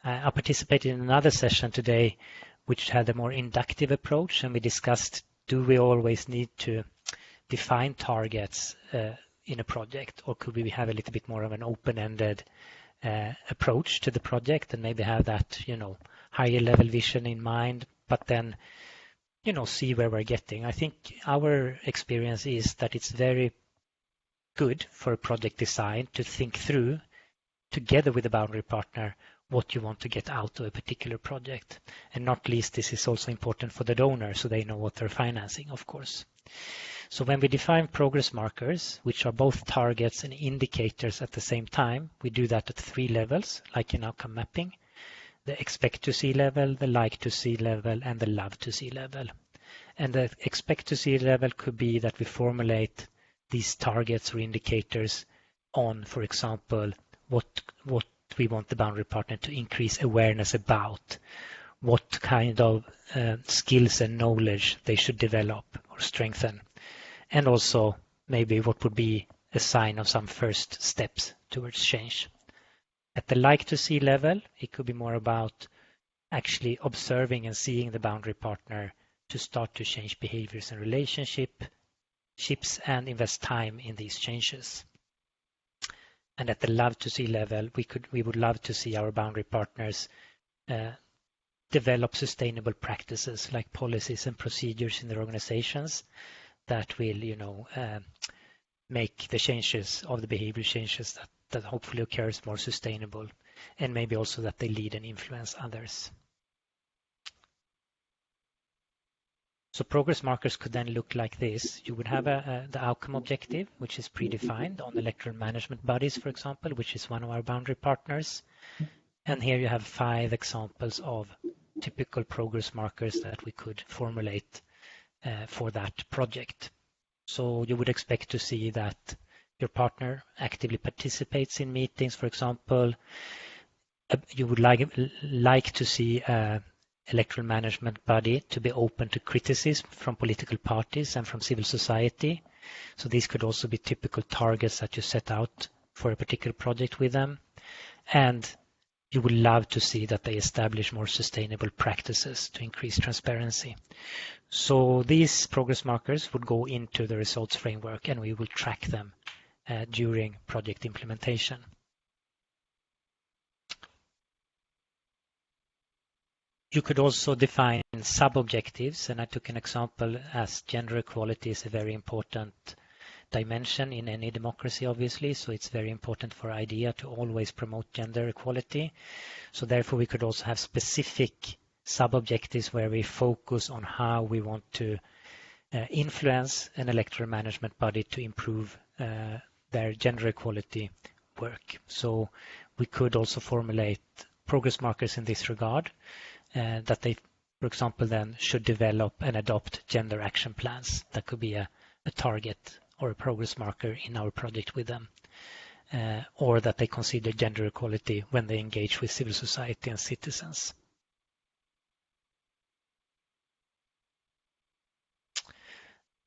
[SPEAKER 1] I participated in another session today which had a more inductive approach, and we discussed, do we always need to define targets in a project, or could we have a little bit more of an open-ended approach to the project and maybe have that, higher level vision in mind, but then, see where we're getting. I think our experience is that it's very good for a project design to think through together with a boundary partner what you want to get out of a particular project. And not least, this is also important for the donor so they know what they're financing, of course. So when we define progress markers, which are both targets and indicators at the same time, we do that at 3 levels, like in outcome mapping: the expect to see level, the like to see level, and the love to see level. And the expect to see level could be that we formulate these targets or indicators on, for example, what we want the boundary partner to increase awareness about, what kind of skills and knowledge they should develop or strengthen. And also maybe what would be a sign of some first steps towards change. At the like to see level, it could be more about actually observing and seeing the boundary partner to start to change behaviors and relationships and invest time in these changes. And at the love to see level, we would love to see our boundary partners develop sustainable practices like policies and procedures in their organizations that will, make the changes of the behavior changes that hopefully occurs more sustainable, and maybe also that they lead and influence others. So progress markers could then look like this. You would have the outcome objective, which is predefined on electoral management bodies, for example, which is one of our boundary partners. And here you have 5 examples of typical progress markers that we could formulate for that project. So you would expect to see that your partner actively participates in meetings, for example. You would like to see electoral management body to be open to criticism from political parties and from civil society. So these could also be typical targets that you set out for a particular project with them. And you would love to see that they establish more sustainable practices to increase transparency. So these progress markers would go into the results framework, and we will track them during project implementation. You could also define sub-objectives, and I took an example as gender equality is a very important dimension in any democracy, obviously, so it's very important for IDEA to always promote gender equality. So therefore we could also have specific sub-objectives where we focus on how we want to influence an electoral management body to improve their gender equality work. So we could also formulate progress markers in this regard, that they, for example, then should develop and adopt gender action plans. That could be a target or a progress marker in our project with them, or that they consider gender equality when they engage with civil society and citizens.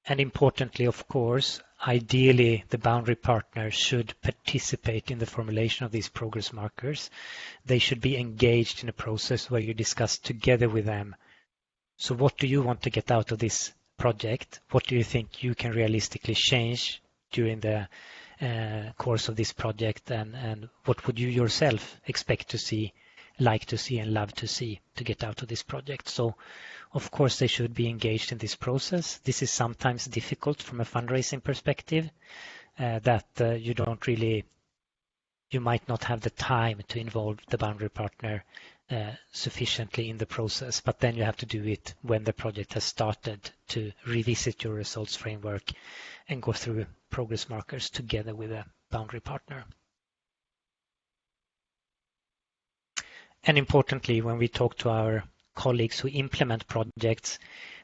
[SPEAKER 1] And importantly, of course, ideally the boundary partner should participate in the formulation of these progress markers. They should be engaged in a process where you discuss together with them. So what do you want to get out of this project? What do you think you can realistically change during the course of this project? And what would you yourself expect to see, like to see and love to see to get out of this project? So of course, they should be engaged in this process. This is sometimes difficult from a fundraising perspective, that you might not have the time to involve the boundary partner sufficiently in the process, but then you have to do it when the project has started to revisit your results framework and go through progress markers together with a boundary partner. And importantly, when we talk to our colleagues who implement projects,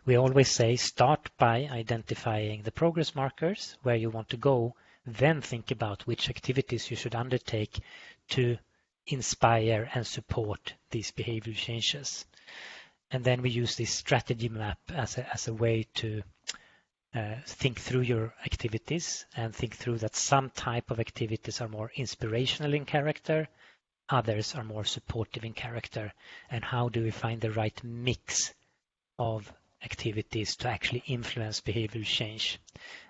[SPEAKER 1] we always say start by identifying the progress markers where you want to go, then think about which activities you should undertake to inspire and support these behavior changes. And then we use this strategy map as a way to think through your activities and think through that some type of activities are more inspirational in character, others are more supportive in character, and how do we find the right mix of activities to actually influence behavioral change.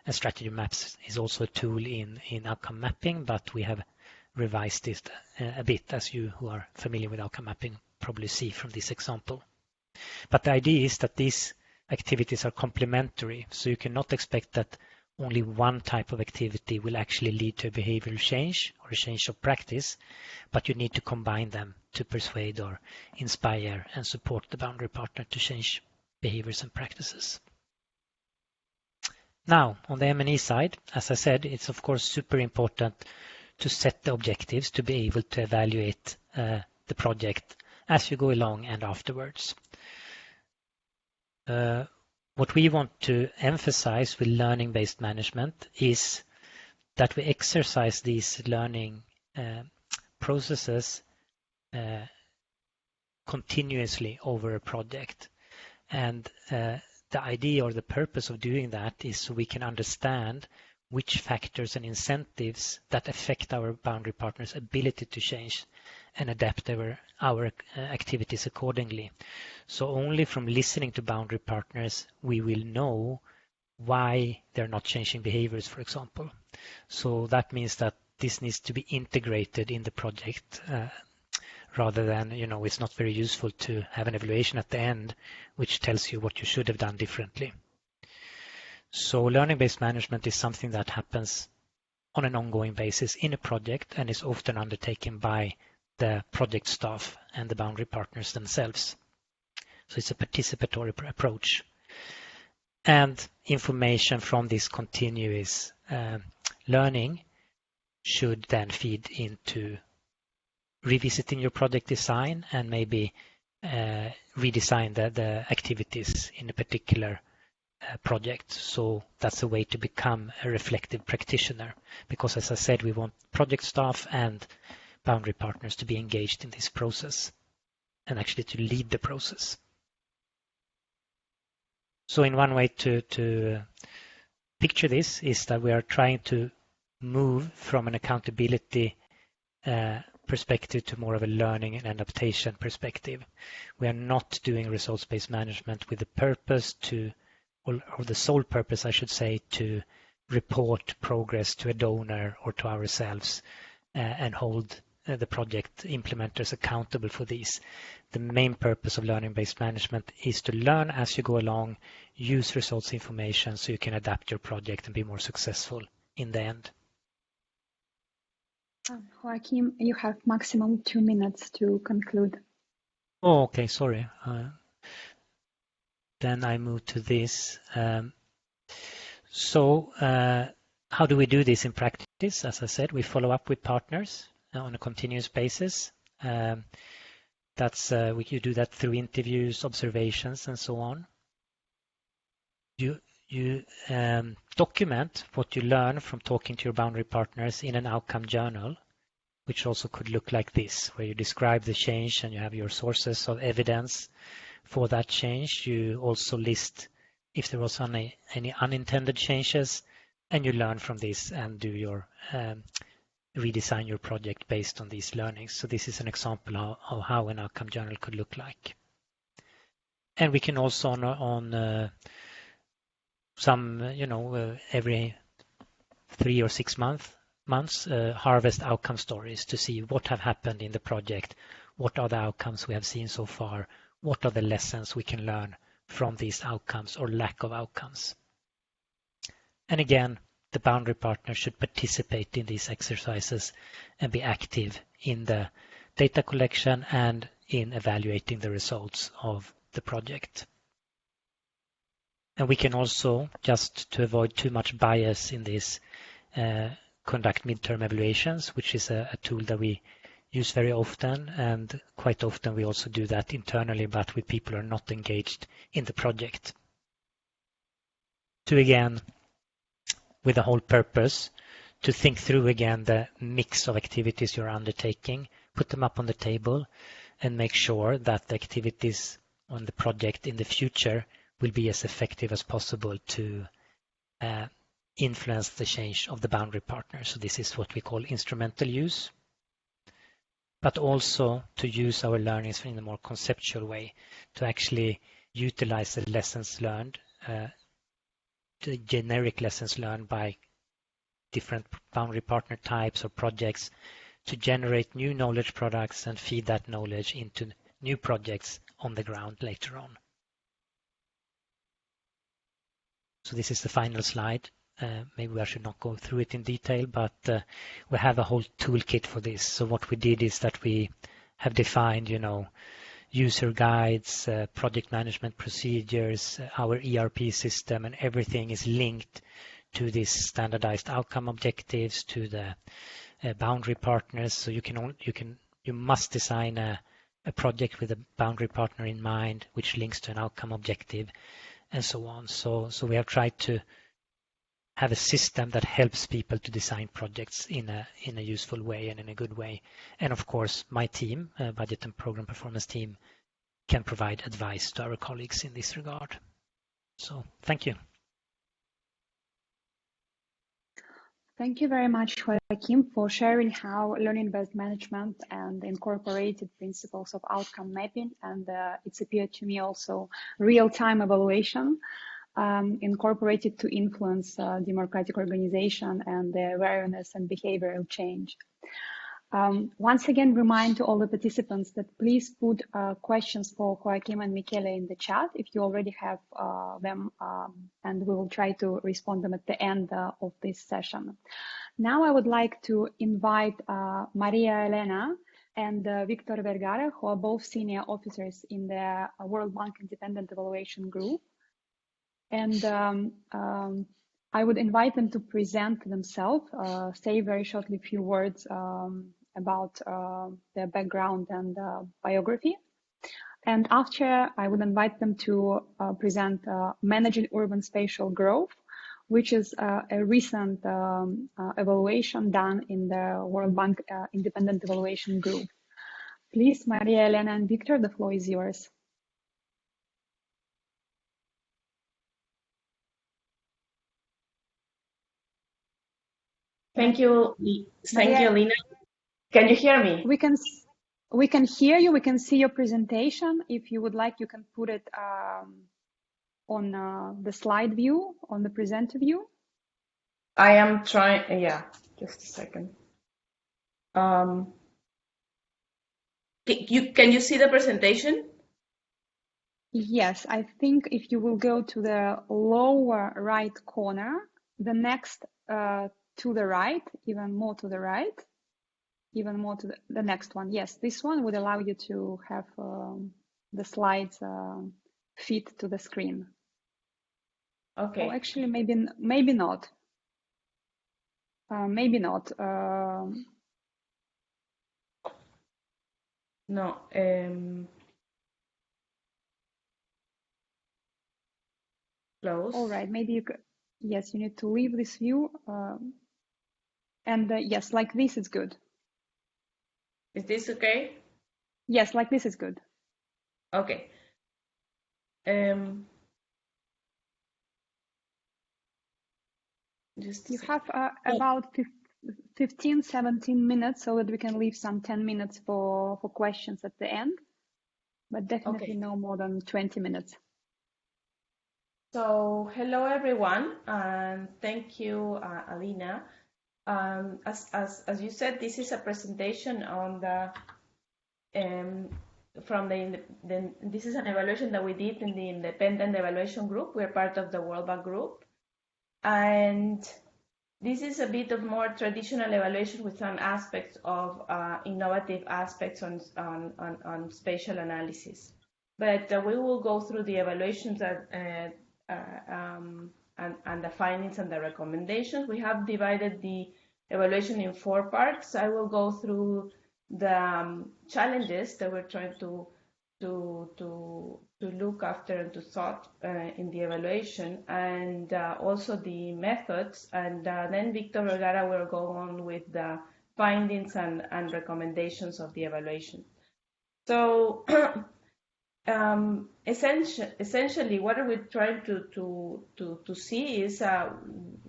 [SPEAKER 1] And strategy maps is also a tool in outcome mapping, but we have revised it a bit, as you who are familiar with outcome mapping probably see from this example. But the idea is that these activities are complementary, so you cannot expect that only one type of activity will actually lead to a behavioral change or a change of practice, but you need to combine them to persuade or inspire and support the boundary partner to change behaviors and practices. Now, on the M&E side, as I said, it's of course super important to set the objectives to be able to evaluate the project as you go along and afterwards. What we want to emphasize with learning-based management is that we exercise these learning processes continuously over a project. And the idea or the purpose of doing that is so we can understand which factors and incentives that affect our boundary partners' ability to change and adapt our activities accordingly. So only from listening to boundary partners, we will know why they're not changing behaviors, for example. So that means that this needs to be integrated in the project rather than, it's not very useful to have an evaluation at the end, which tells you what you should have done differently. So learning-based management is something that happens on an ongoing basis in a project and is often undertaken by the project staff and the boundary partners themselves. So it's a participatory approach. And information from this continuous learning should then feed into revisiting your project design and maybe redesign the activities in a particular project. So that's a way to become a reflective practitioner, because as I said, we want project staff and boundary partners to be engaged in this process and actually to lead the process. So in one way to picture this is that we are trying to move from an accountability perspective to more of a learning and adaptation perspective. We are not doing results-based management with the purpose or the sole purpose, I should say, to report progress to a donor or to ourselves and hold the project implementers accountable for these. The main purpose of learning-based management is to learn as you go along, use results information so you can adapt your project and be more successful in the end.
[SPEAKER 5] Joachim, you have maximum 2 minutes to conclude.
[SPEAKER 1] Oh, okay, sorry. Then I move to this. So how do we do this in practice? As I said, we follow up with partners on a continuous basis. You do that through interviews, observations, and so on. You document what you learn from talking to your boundary partners in an outcome journal, which also could look like this, where you describe the change and you have your sources of evidence for that change. You also list if there was any unintended changes, and you learn from this and do your redesign your project based on these learnings. So this is an example of how an outcome journal could look like. And we can also on some, every 3 or 6 months harvest outcome stories to see what have happened in the project, what are the outcomes we have seen so far, what are the lessons we can learn from these outcomes or lack of outcomes. And again, the boundary partner should participate in these exercises and be active in the data collection and in evaluating the results of the project. And we can also, just to avoid too much bias in this, conduct midterm evaluations, which is a tool that we use very often, and quite often we also do that internally, but with people who are not engaged in the project. To again, with the whole purpose, to think through again the mix of activities you're undertaking, put them up on the table, and make sure that the activities on the project in the future will be as effective as possible to influence the change of the boundary partner. So this is what we call instrumental use, but also to use our learnings in a more conceptual way, to actually utilize the lessons learned, the generic lessons learned by different boundary partner types or projects, to generate new knowledge products and feed that knowledge into new projects on the ground later on. So this is the final slide. Maybe I should not go through it in detail, but we have a whole toolkit for this. So what we did is that we have defined, user guides, project management procedures, our ERP system, and everything is linked to these standardized outcome objectives, to the boundary partners. So you must design a project with a boundary partner in mind, which links to an outcome objective, and so on. So we have tried to have a system that helps people to design projects in a useful way and in a good way. And of course, my team, budget and program performance team, can provide advice to our colleagues in this regard. So thank you.
[SPEAKER 5] Thank you very much, Joachim, for sharing how learning-based management and incorporated principles of outcome mapping, and it's appeared to me also real-time evaluation incorporated to influence democratic organization and the awareness and behavioral change. Once again, remind to all the participants that please put questions for Joachim and Michele in the chat if you already have them, and we will try to respond them at the end of this session. Now I would like to invite Maria Elena and Victor Vergara, who are both senior officers in the World Bank Independent Evaluation Group. And I would invite them to present themselves, say very shortly a few words about their background and biography. And after, I would invite them to present Managing Urban Spatial Growth, which is a recent evaluation done in the World Bank Independent Evaluation Group. Please, Maria Elena and Victor, the floor is yours.
[SPEAKER 6] Thank you, Lina. Can you hear me?
[SPEAKER 5] We can hear you. We can see your presentation. If you would like, you can put it on the slide view, on the presenter view.
[SPEAKER 6] I am trying. Yeah, just a second. Can you see the presentation?
[SPEAKER 5] Yes, I think if you will go to the lower right corner, the next to the right, even more to the right, even more to the next one. Yes, this one would allow you to have the slides fit to the screen.
[SPEAKER 6] Okay.
[SPEAKER 5] Oh, actually, maybe not. Maybe not.
[SPEAKER 6] No. Close.
[SPEAKER 5] All right. Maybe you could. Yes, you need to leave this view. And yes, like this is good.
[SPEAKER 6] Is this okay?
[SPEAKER 5] Yes, like this is good.
[SPEAKER 6] Okay. Just a
[SPEAKER 5] You
[SPEAKER 6] second.
[SPEAKER 5] have about 15, 17 minutes so that we can leave some 10 minutes for questions at the end, but definitely
[SPEAKER 6] Okay.
[SPEAKER 5] no more than 20 minutes.
[SPEAKER 6] So hello everyone, and thank you, Alina. As you said, this is a presentation on the this is an evaluation that we did in the independent evaluation group. We're part of the World Bank group, and this is a bit of more traditional evaluation with some aspects of innovative aspects on spatial analysis. But we will go through the evaluations and the findings and the recommendations. We have divided the evaluation in 4 parts. I will go through the challenges that we're trying to look after and to thought in the evaluation, and also the methods, and then Victor Vergara will go on with the findings and recommendations of the evaluation. So essentially what are we trying to see is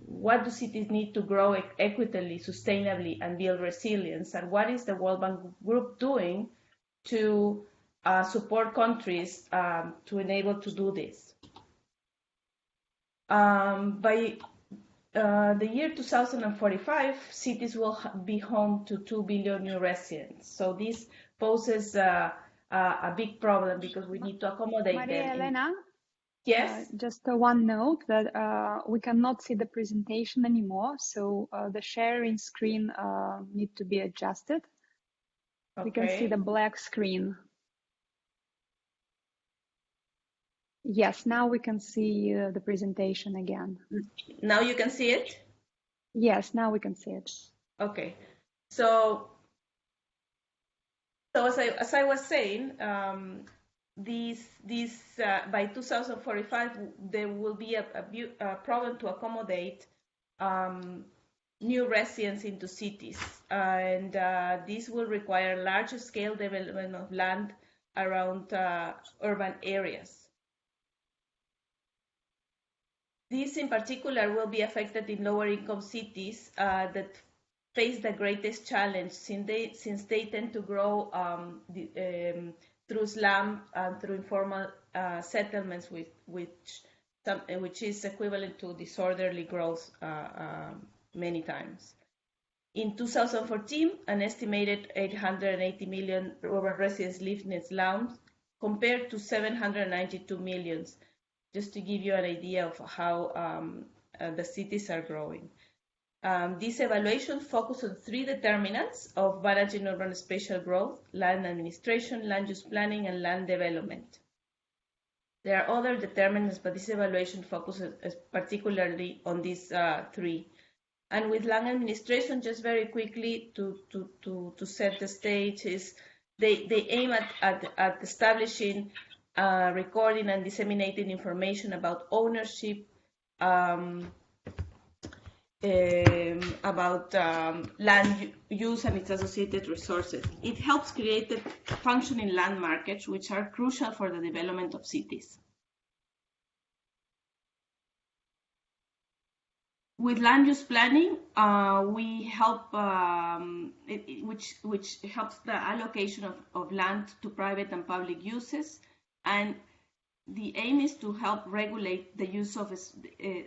[SPEAKER 6] what do cities need to grow equitably, sustainably, and build resilience, and what is the World Bank Group doing to support countries to enable to do this. By the year 2045, cities will be home to 2 billion new residents. So this poses a big problem because we need to accommodate
[SPEAKER 5] Maria
[SPEAKER 6] them.
[SPEAKER 5] Elena?
[SPEAKER 6] Yes?
[SPEAKER 5] Just one note that we cannot see the presentation anymore, so the sharing screen need to be adjusted.
[SPEAKER 6] Okay.
[SPEAKER 5] We can see the black screen. Yes, now we can see the presentation again.
[SPEAKER 6] Now you can see it?
[SPEAKER 5] Yes, now we can see it.
[SPEAKER 6] Okay. So as I was saying, by 2045 there will be a problem to accommodate new residents into cities, and this will require large scale development of land around urban areas. This in particular will be affected in lower income cities that face the greatest challenge since they tend to grow through slum and through informal settlements, which is equivalent to disorderly growth many times. In 2014, an estimated 880 million urban residents lived in slums compared to 792 million, just to give you an idea of how the cities are growing. This evaluation focuses on 3 determinants of managing urban spatial growth: land administration, land use planning, and land development. There are other determinants, but this evaluation focuses particularly on these 3. And with land administration, just very quickly to set the stage, is they aim at establishing, recording and disseminating information about ownership, about land use and its associated resources. It helps create the functioning land markets, which are crucial for the development of cities. With land use planning, we help, which helps the allocation of land to private and public uses, and the aim is to help regulate the use of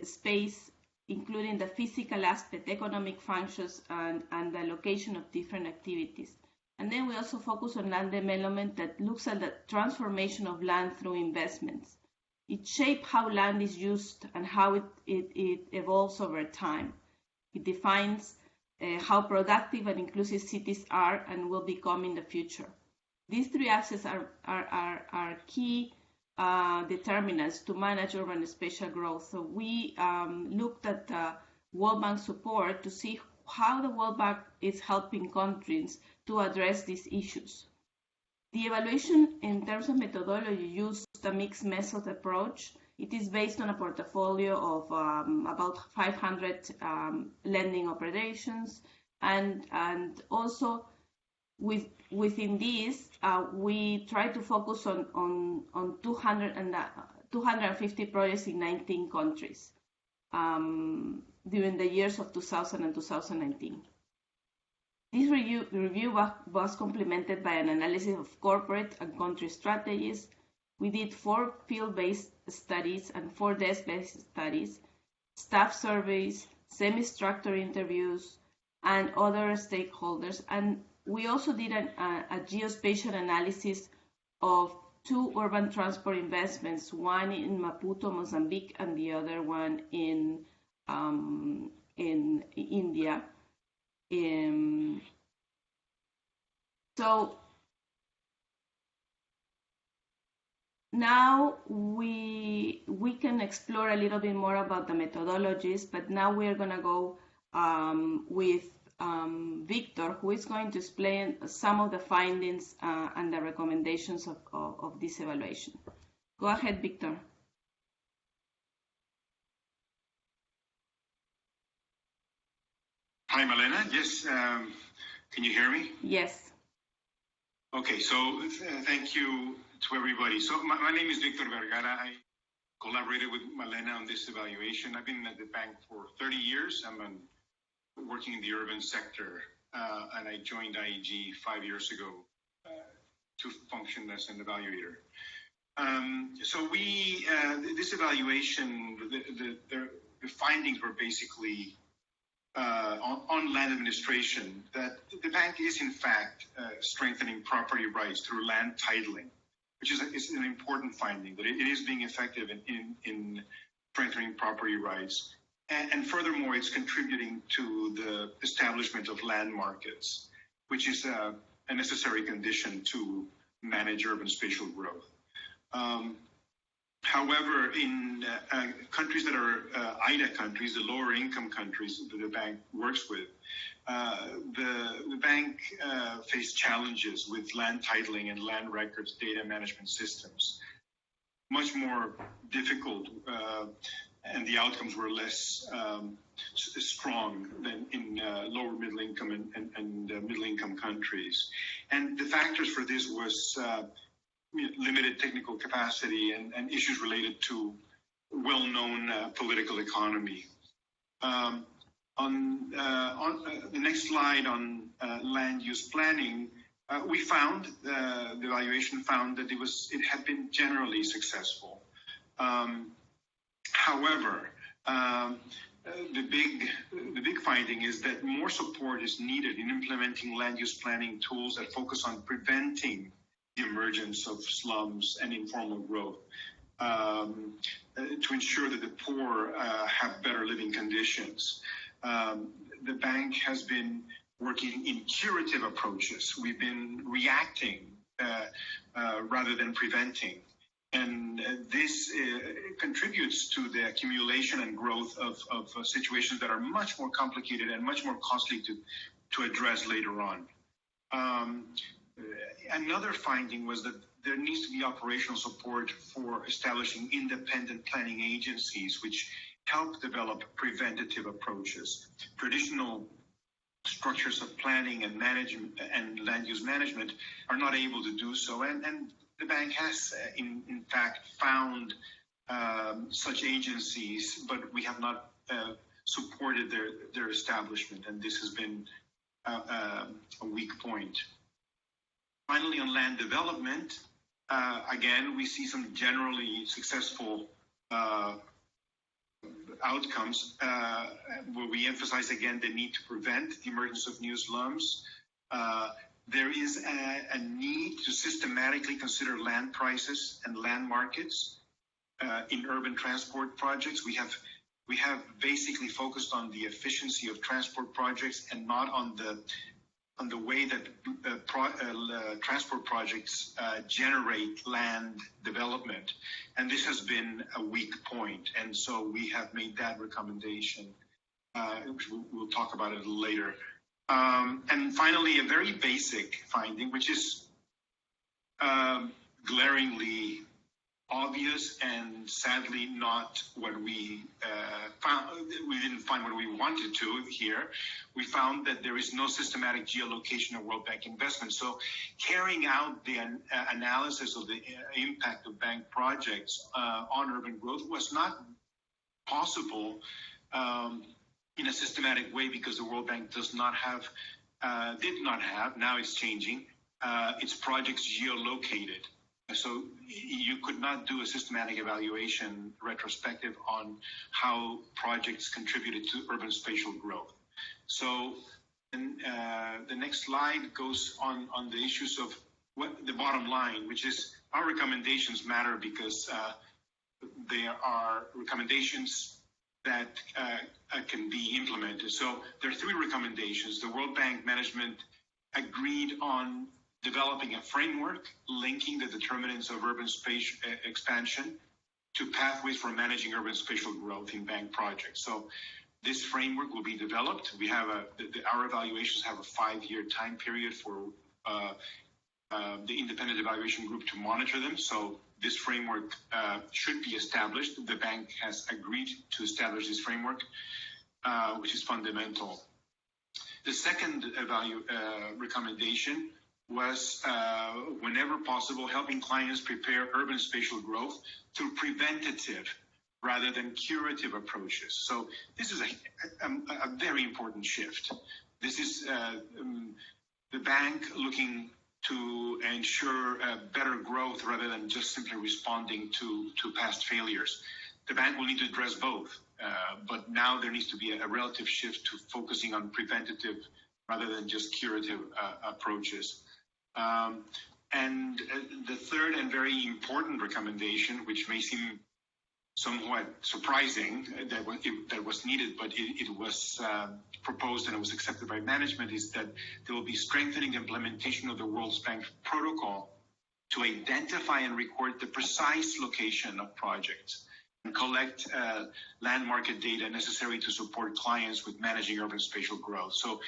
[SPEAKER 6] space, including the physical aspect, economic functions, and the location of different activities. And then we also focus on land development that looks at the transformation of land through investments. It shapes how land is used and how it evolves over time. It defines how productive and inclusive cities are and will become in the future. These 3 axes are key determinants to manage urban spatial growth. So we looked at the World Bank support to see how the World Bank is helping countries to address these issues. The evaluation in terms of methodology used a mixed method approach. It is based on a portfolio of about 500 lending operations, and also within this, we try to focus on 250 projects in 19 countries. during the years of 2000 and 2019. This review was complemented by an analysis of corporate and country strategies. We did 4 field-based studies and 4 desk-based studies, staff surveys, semi-structured interviews, and other stakeholders. And we also did a geospatial analysis of 2 urban transport investments, one in Maputo, Mozambique, and the other one in India. So now we can explore a little bit more about the methodologies, but now we're going to go with Victor, who is going to explain some of the findings and the recommendations of this evaluation. Go ahead, Victor.
[SPEAKER 7] Hi, Malena. Yes, can you hear me?
[SPEAKER 6] Yes.
[SPEAKER 7] Okay, so thank you to everybody. So my name is Victor Vergara. I collaborated with Malena on this evaluation. I've been at the bank for 30 years. I'm working in the urban sector, and I joined IEG 5 years ago to function as an evaluator. So this evaluation, the findings were basically on land administration, that the bank is in fact strengthening property rights through land titling, which is an important finding, that it is being effective in strengthening property rights. And furthermore, it's contributing to the establishment of land markets, which is a necessary condition to manage urban spatial growth. However, in countries that are IDA countries, the lower income countries that the bank works with, the bank faced challenges with land titling and land records data management systems, much more difficult, and the outcomes were less strong than in lower middle income and middle income countries. And the factors for this was limited technical capacity and issues related to well-known political economy. On the next slide on land use planning, we found the evaluation found that it had been generally successful. However, the big finding is that more support is needed in implementing land use planning tools that focus on preventing the emergence of slums and informal growth, to ensure that the poor have better living conditions. The bank has been working in curative approaches. We've been reacting rather than preventing. And this contributes to the accumulation and growth of situations that are much more complicated and much more costly to address later on. Another finding was that there needs to be operational support for establishing independent planning agencies which help develop preventative approaches. Traditional structures of planning and management and land use management are not able to do so, and the bank has in fact found such agencies, but we have not supported their establishment, and this has been a weak point. Finally, on land development, again, we see some generally successful outcomes where we emphasize again the need to prevent the emergence of new slums. There is a need to systematically consider land prices and land markets in urban transport projects. We have basically focused on the efficiency of transport projects and not on the way that transport projects generate land development. And this has been a weak point. And so we have made that recommendation, which we'll talk about it later. And finally, a very basic finding, which is glaringly obvious and sadly not what we found. We didn't find what we wanted to here. We found that there is no systematic geolocation of World Bank investment. So carrying out the analysis of the impact of bank projects on urban growth was not possible in a systematic way because the World Bank did not have, now it's changing, its projects geolocated. So you could not do a systematic evaluation retrospective on how projects contributed to urban spatial growth. So the next slide goes on the issues of what the bottom line, which is our recommendations matter because they are recommendations that can be implemented. So there are 3 recommendations. The World Bank management agreed on developing a framework linking the determinants of urban space expansion to pathways for managing urban spatial growth in bank projects. So this framework will be developed. We have our evaluations have a 5-year time period for the independent evaluation group to monitor them. So this framework should be established. The bank has agreed to establish this framework, which is fundamental. The second recommendation was, whenever possible, helping clients prepare urban spatial growth through preventative rather than curative approaches. So this is a very important shift. This is the bank looking to ensure better growth rather than just simply responding to past failures. The bank will need to address both, but now there needs to be a relative shift to focusing on preventative rather than just curative approaches. And the third and very important recommendation, which may seem somewhat surprising that was needed, but it was proposed and it was accepted by management, is that there will be strengthening the implementation of the World Bank protocol to identify and record the precise location of projects and collect land market data necessary to support clients with managing urban spatial growth. So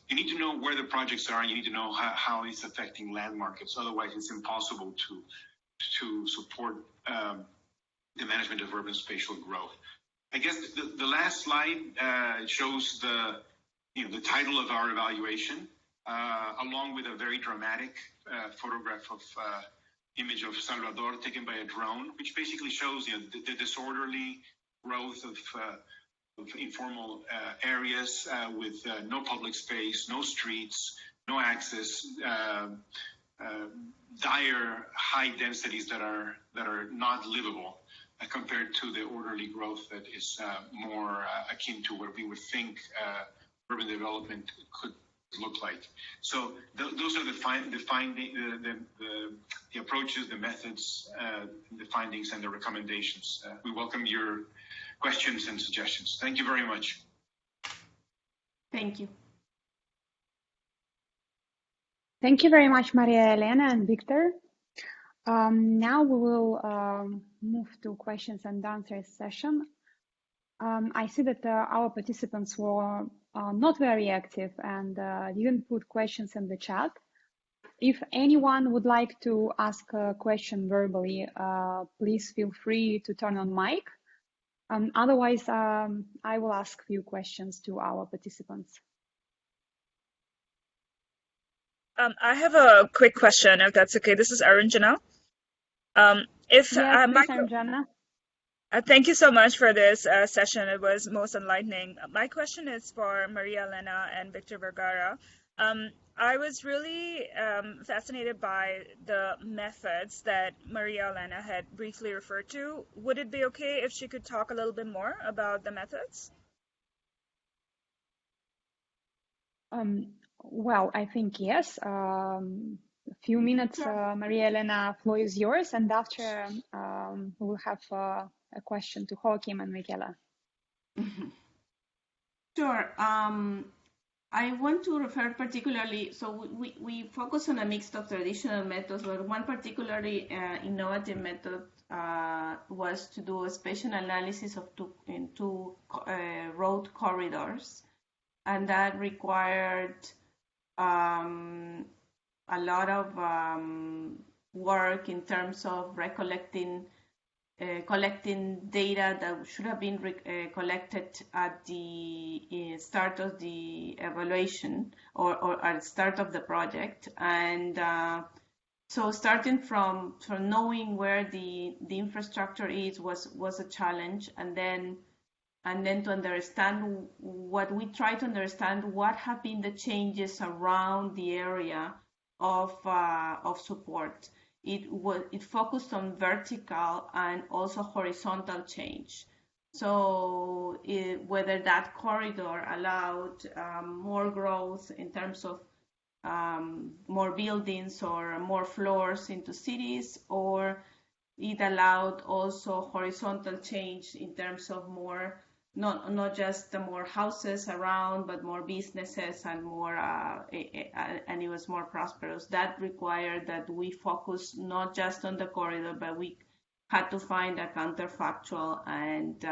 [SPEAKER 7] you need to know where the projects are, and you need to know how it's affecting land markets. Otherwise, it's impossible to support the management of urban spatial growth. I guess the last slide shows the title of our evaluation, along with a very dramatic photograph of image of Salvador taken by a drone, which basically shows the disorderly growth of informal areas with no public space, no streets, no access, dire high densities that are not livable, compared to the orderly growth that is more akin to what we would think urban development could look like. So those are the approaches, the methods, the findings, and the recommendations. We welcome your questions and suggestions. Thank you very much.
[SPEAKER 6] Thank you.
[SPEAKER 5] Thank you very much, Maria Elena and Victor. Now we will move to questions and answers session. I see that our participants were not very active and didn't put questions in the chat. If anyone would like to ask a question verbally, please feel free to turn on mic. Otherwise, I will ask a few questions to our participants.
[SPEAKER 8] I have a quick question, if that's okay. This is Aranjana.
[SPEAKER 5] Aranjana.
[SPEAKER 8] Thank you so much for this session. It was most enlightening. My question is for Maria Elena and Victor Vergara. I was really fascinated by the methods that Maria Elena had briefly referred to. Would it be okay if she could talk a little bit more about the methods?
[SPEAKER 5] Well, I think yes. A few minutes, Maria Elena, floor is yours, and after we'll have a question to Joaquim and Michela.
[SPEAKER 6] Sure. I want to refer particularly, so we focus on a mix of traditional methods, but one particularly innovative method was to do a spatial analysis of two road corridors, and that required a lot of work in terms of collecting data that should have been collected at the start of the evaluation or at the start of the project. And so starting from knowing where the infrastructure is was a challenge, and then and then to understand what we try to understand what have been the changes around the area of support. It focused on vertical and also horizontal change. So whether that corridor allowed more growth in terms of more buildings or more floors into cities, or it allowed also horizontal change in terms of more, not just the more houses around, but more businesses and more, and it was more prosperous. That required that we focus not just on the corridor, but we had to find a counterfactual, and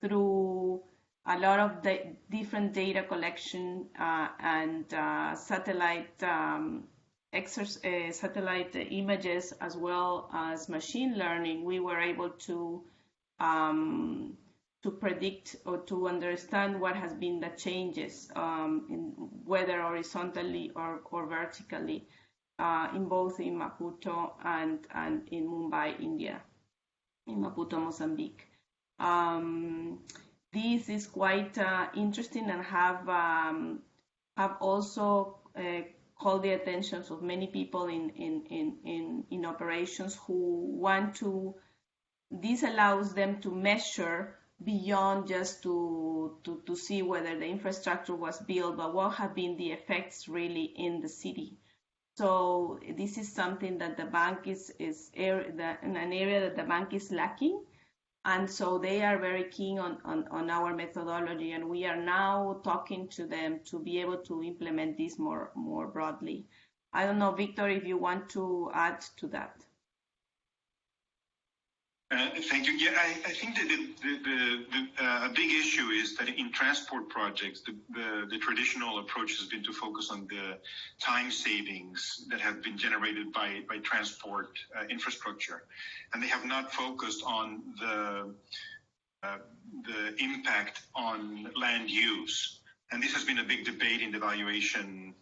[SPEAKER 6] through a lot of the different data collection and satellite images, as well as machine learning, we were able to predict or to understand what has been the changes, whether horizontally or vertically, in both in Maputo and in Mumbai, India, in Maputo, Mozambique. This is quite interesting, and have also called the attention of many people in operations who want to. This allows them to measure beyond just to see whether the infrastructure was built, but what have been the effects really in the city. So this is something that the bank is in an area that the bank is lacking. And so they are very keen on our methodology, and we are now talking to them to be able to implement this more broadly. I don't know, Victor, if you want to add to that.
[SPEAKER 7] Thank you. Yeah, I think that a big issue is that in transport projects, the traditional approach has been to focus on the time savings that have been generated by transport infrastructure, and they have not focused on the impact on land use. And this has been a big debate in the valuation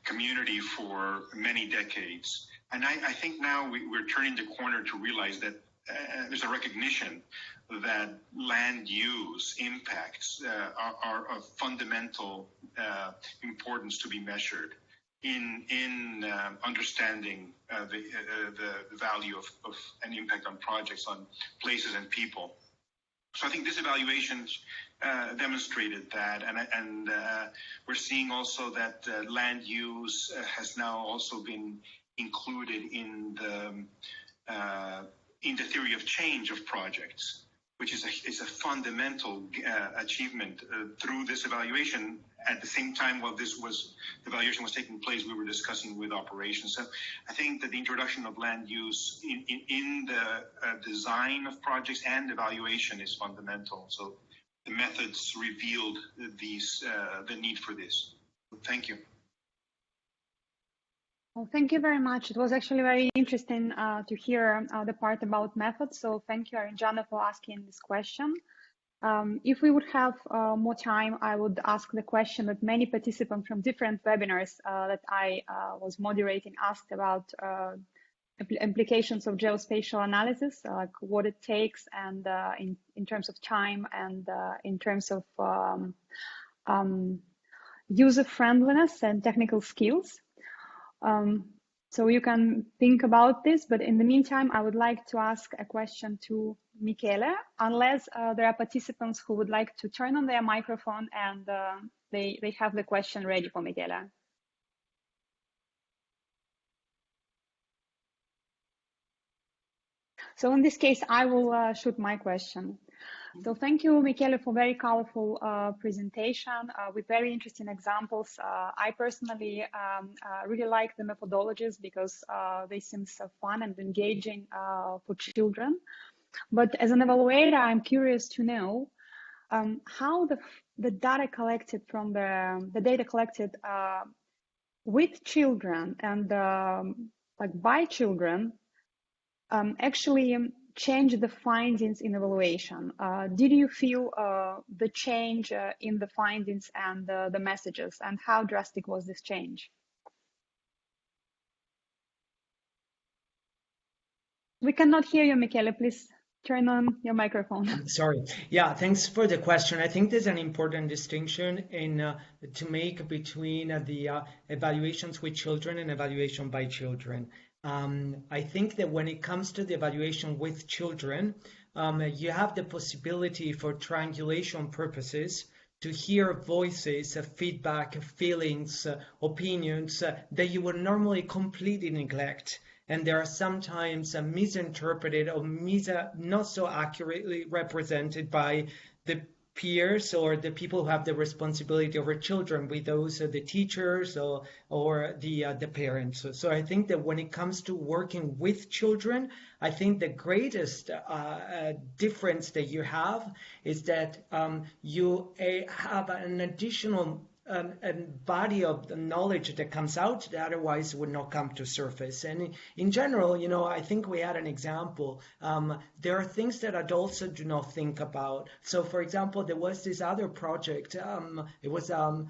[SPEAKER 7] community for many decades. And I think now we're turning the corner to realize that there's a recognition that land use impacts are of fundamental importance to be measured in understanding the value of an impact on projects, on places and people. So I think this evaluation demonstrated that, and we're seeing also that land use has now also been included in the theory of change of projects, which is a fundamental achievement through this evaluation. At the same time, while the evaluation was taking place, we were discussing with operations. So I think that the introduction of land use in the design of projects and evaluation is fundamental. So the methods revealed the need for this. Thank you.
[SPEAKER 5] Well, thank you very much. It was actually very interesting to hear the part about methods. So thank you, Arinjana, for asking this question. If we would have more time, I would ask the question that many participants from different webinars that I was moderating asked about implications of geospatial analysis, like what it takes, and in terms of time, and in terms of user friendliness and technical skills. So you can think about this, but in the meantime, I would like to ask a question to Michele, unless there are participants who would like to turn on their microphone and they have the question ready for Michele. So in this case, I will shoot my question. So thank you, Michele, for very colorful presentation with very interesting examples. I personally really like the methodologies because they seem so fun and engaging for children. But as an evaluator, I'm curious to know how the data collected from the data collected with children and like by children actually change the findings in evaluation. Did you feel the change in the findings and the messages, and how drastic was this change? We cannot hear you, Michele. Please turn on your microphone.
[SPEAKER 4] Sorry. Yeah, thanks for the question. I think there's an important distinction to make between the evaluations with children and evaluation by children. I think that when it comes to the evaluation with children, you have the possibility for triangulation purposes to hear voices, feedback, feelings, opinions that you would normally completely neglect. And they are sometimes misinterpreted or not so accurately represented by the peers or the people who have the responsibility over children, with those the teachers or the parents. So I think that when it comes to working with children, I think the greatest difference that you have is that you have an additional a body of the knowledge that comes out that otherwise would not come to surface. And in general, I think we had an example. There are things that adults do not think about. So, for example, there was this other project. It was a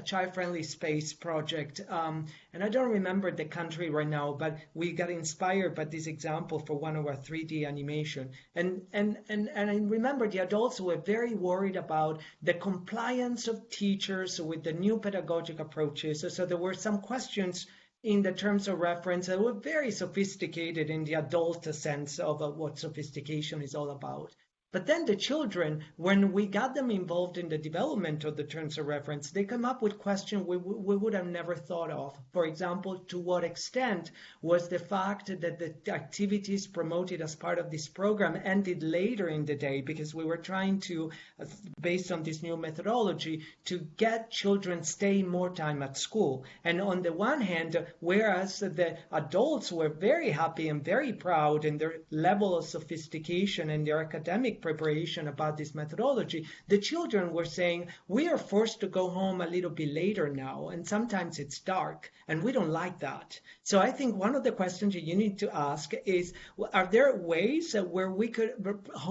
[SPEAKER 4] child-friendly space project. And I don't remember the country right now, but we got inspired by this example for one of our 3D animation. And I remember the adults were very worried about the compliance of teachers with the new pedagogic approaches. So there were some questions in the terms of reference that were very sophisticated in the adult sense of what sophistication is all about. But then the children, when we got them involved in the development of the terms of reference, they come up with questions we would have never thought of. For example, to what extent was the fact that the activities promoted as part of this program ended later in the day, because we were trying to, based on this new methodology, to get children stay more time at school. And on the one hand, whereas the adults were very happy and very proud in their level of sophistication and their academic preparation about this methodology, the children were saying, we are forced to go home a little bit later now, and sometimes it's dark, and we don't like that. So I think one of the questions that you need to ask is, are there ways where we could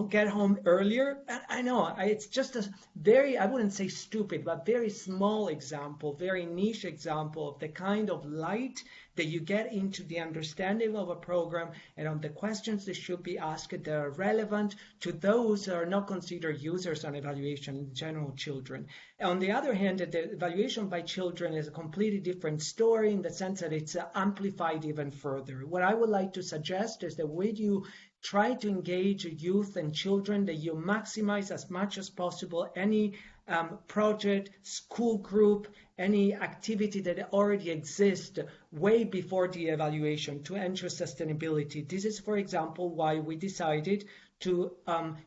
[SPEAKER 4] get home earlier? I know it's just a very, I wouldn't say stupid, but very small example, very niche example of the kind of light that you get into the understanding of a program and on the questions that should be asked that are relevant to those that are not considered users on evaluation, in general children. On the other hand, the evaluation by children is a completely different story in the sense that it's amplified even further. What I would like to suggest is that when you try to engage youth and children, that you maximize as much as possible any project, school group, any activity that already exists way before the evaluation to ensure sustainability. This is, for example, why we decided to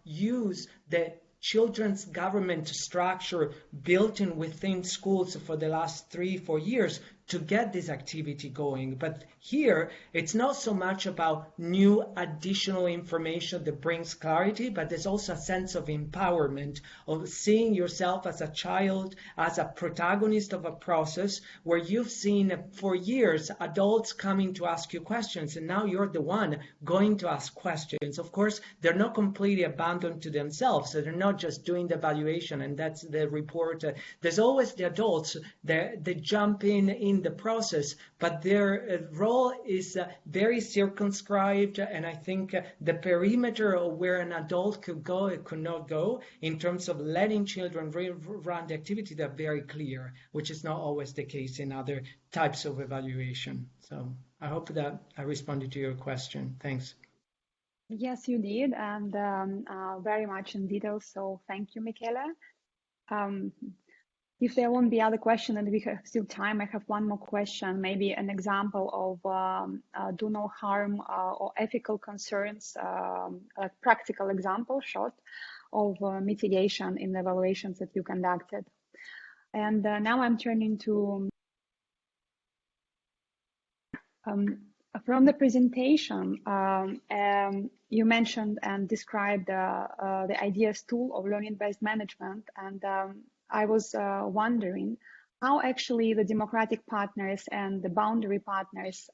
[SPEAKER 4] use the children's government structure built in within schools for the last 3-4 years to get this activity going. But here, it's not so much about new additional information that brings clarity, but there's also a sense of empowerment, of seeing yourself as a child, as a protagonist of a process where you've seen for years adults coming to ask you questions, and now you're the one going to ask questions. Of course, they're not completely abandoned to themselves, so they're not just doing the evaluation and that's the report. There's always the adults that jump in the process, but their role is very circumscribed, and I think the perimeter of where an adult could go, it could not go, in terms of letting children run the activity, they're very clear, which is not always the case in other types of evaluation. So I hope that I responded to your question. Thanks.
[SPEAKER 5] Yes, you did, and very much in detail. So thank you, Michele. If there won't be other questions and we have still time, I have one more question, maybe an example of do no harm or ethical concerns, a practical example, short, of mitigation in the evaluations that you conducted. And now I'm turning to, from the presentation, you mentioned and described the IDEAS tool of learning-based management, and I was wondering how actually the democratic partners and the boundary partners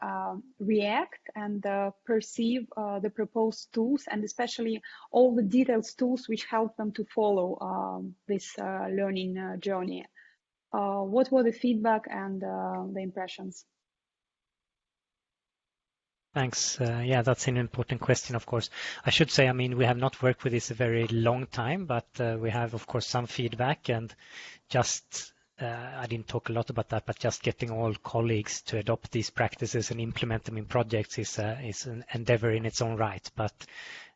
[SPEAKER 5] react and perceive the proposed tools, and especially all the detailed tools which help them to follow this learning journey. What were the feedback and the impressions?
[SPEAKER 1] Thanks. Yeah, that's an important question, of course. I should say, I mean, we have not worked with this a very long time, but we have, of course, some feedback, and just I didn't talk a lot about that, but just getting all colleagues to adopt these practices and implement them in projects is an endeavor in its own right. But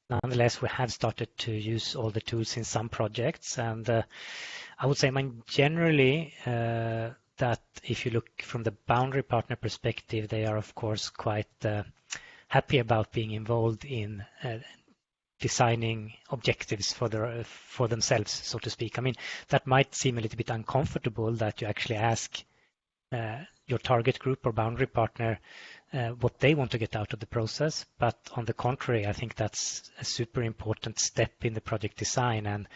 [SPEAKER 1] nonetheless, we have started to use all the tools in some projects, and I would say, I mean, generally, that if you look from the boundary partner perspective, they are, of course, quite happy about being involved in designing objectives for themselves, so to speak. I mean, that might seem a little bit uncomfortable that you actually ask your target group or boundary partner what they want to get out of the process. But on the contrary, I think that's a super important step in the project design,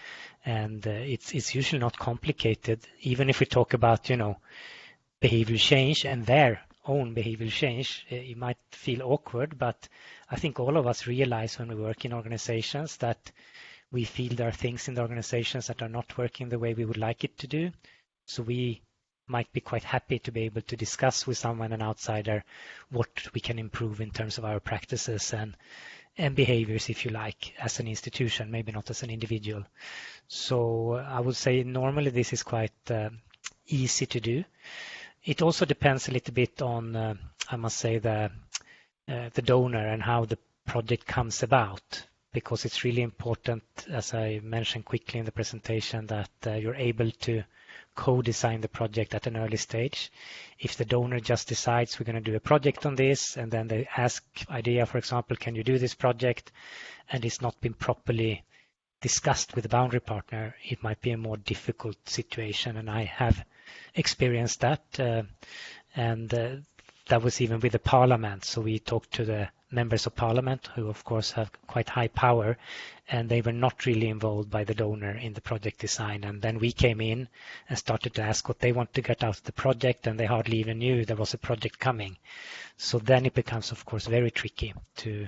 [SPEAKER 1] and it's usually not complicated. Even if we talk about, behavioral change and their own behavioral change, you might feel awkward, but I think all of us realize when we work in organizations that we feel there are things in the organizations that are not working the way we would like it to do. So we might be quite happy to be able to discuss with someone, an outsider, what we can improve in terms of our practices and behaviors, if you like, as an institution, maybe not as an individual. So I would say normally this is quite easy to do. It also depends a little bit on, I must say, the donor and how the project comes about, because it's really important, as I mentioned quickly in the presentation, that you're able to co-design the project at an early stage. If the donor just decides we're going to do a project on this, and then they ask IDEA, for example, can you do this project, and it's not been properly discussed with the boundary partner, it might be a more difficult situation. And I have experienced that, and that was even with the parliament. So we talked to the members of parliament, who of course have quite high power, and they were not really involved by the donor in the project design. And then we came in and started to ask what they want to get out of the project, and they hardly even knew there was a project coming. So then it becomes, of course, very tricky to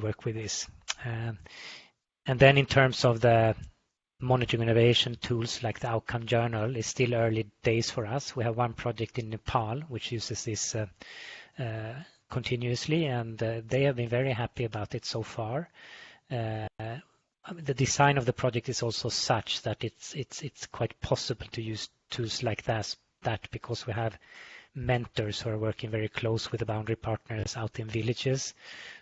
[SPEAKER 1] work with this. And then in terms of the monitoring innovation tools like the outcome journal, is still early days for us. We have one project in Nepal which uses this continuously, and they have been very happy about it so far. The design of the project is also such that it's quite possible to use tools like that because we have mentors who are working very close with the boundary partners out in villages,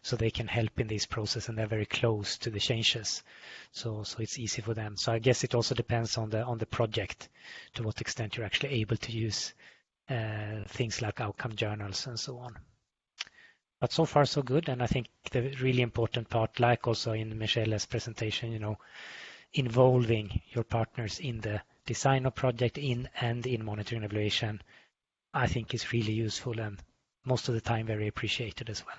[SPEAKER 1] so they can help in this process, and they're very close to the changes. So it's easy for them. So I guess it also depends on the project to what extent you're actually able to use things like outcome journals and so on. But so far so good, and I think the really important part, like also in Michele's presentation, involving your partners in the design of project and in monitoring and evaluation, I think is really useful and most of the time very appreciated as well.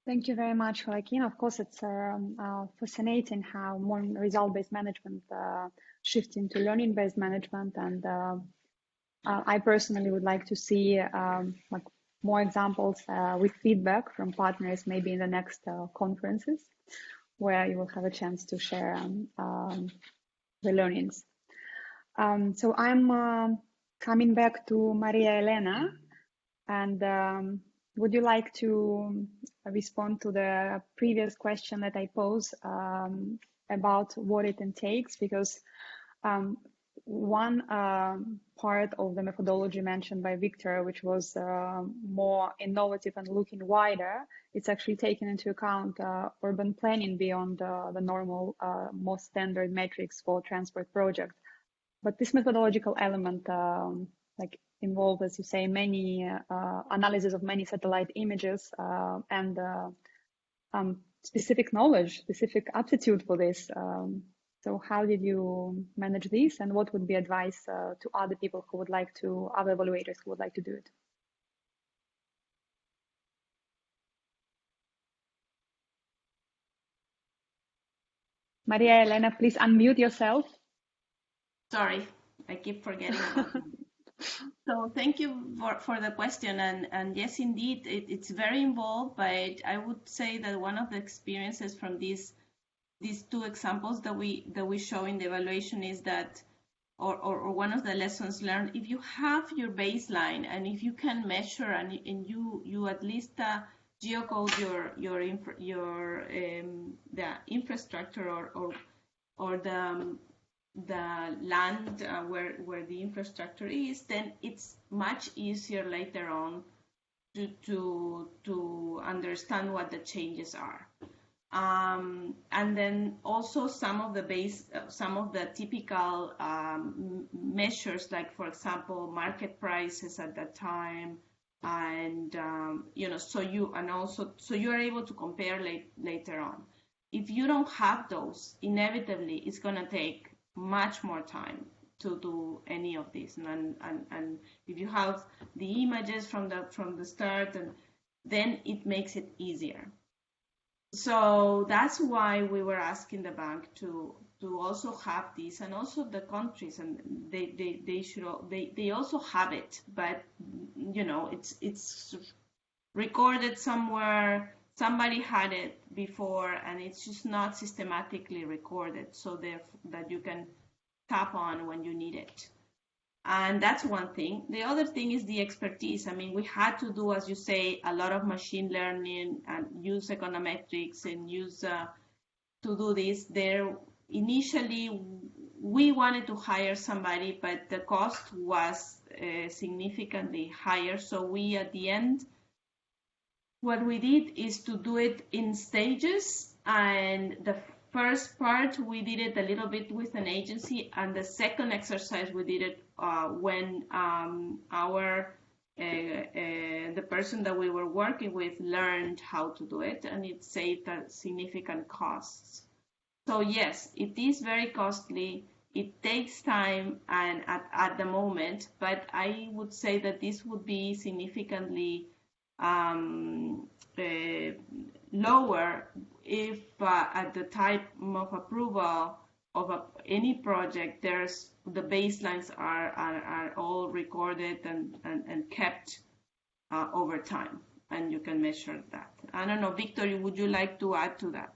[SPEAKER 5] Thank you very much, Joaquin. Of course, it's fascinating how more result-based management shifts into learning-based management, and I personally would like to see more examples with feedback from partners, maybe in the next conferences, where you will have a chance to share the learnings. So I'm coming back to Maria Elena, and would you like to respond to the previous question that I posed about what it entails? Because one part of the methodology mentioned by Victor, which was more innovative and looking wider, it's actually taking into account urban planning beyond the normal, more standard metrics for transport projects. But this methodological element involved, as you say, many analysis of many satellite images and specific knowledge, specific aptitude for this. So how did you manage this, and what would be advice to other people who would like to, other evaluators who would like to do it? Maria Elena, please unmute yourself.
[SPEAKER 6] Sorry, I keep forgetting about it. So thank you for the question, and yes, indeed, it's very involved, but I would say that one of the experiences from these two examples that we show in the evaluation is that or one of the lessons learned, if you have your baseline and if you can measure and you at least geocode the infrastructure or the land where the infrastructure is, then it's much easier later on to understand what the changes are. And then also some of the typical measures, like for example market prices at that time, and so you are able to compare later on. If you don't have those, inevitably it's going to take much more time to do any of this, and if you have the images from the start, and then it makes it easier. So that's why we were asking the bank to also have this, and also the countries, and they also have it, but it's recorded somewhere. Somebody had it before, and it's just not systematically recorded, so that you can tap on when you need it. And that's one thing. The other thing is the expertise. I mean, we had to do, as you say, a lot of machine learning and use econometrics and use to do this. Initially, we wanted to hire somebody, but the cost was significantly higher. So we, at the end, what we did is to do it in stages. And the first part, we did it a little bit with an agency, and the second exercise, we did it when the person that we were working with learned how to do it, and it saved significant costs. So yes, it is very costly. It takes time and at the moment, but I would say that this would be significantly lower if at the time of approval of any project, the baselines are all recorded and kept over time, and you can measure that. I don't know, Victor, would you like to add to that?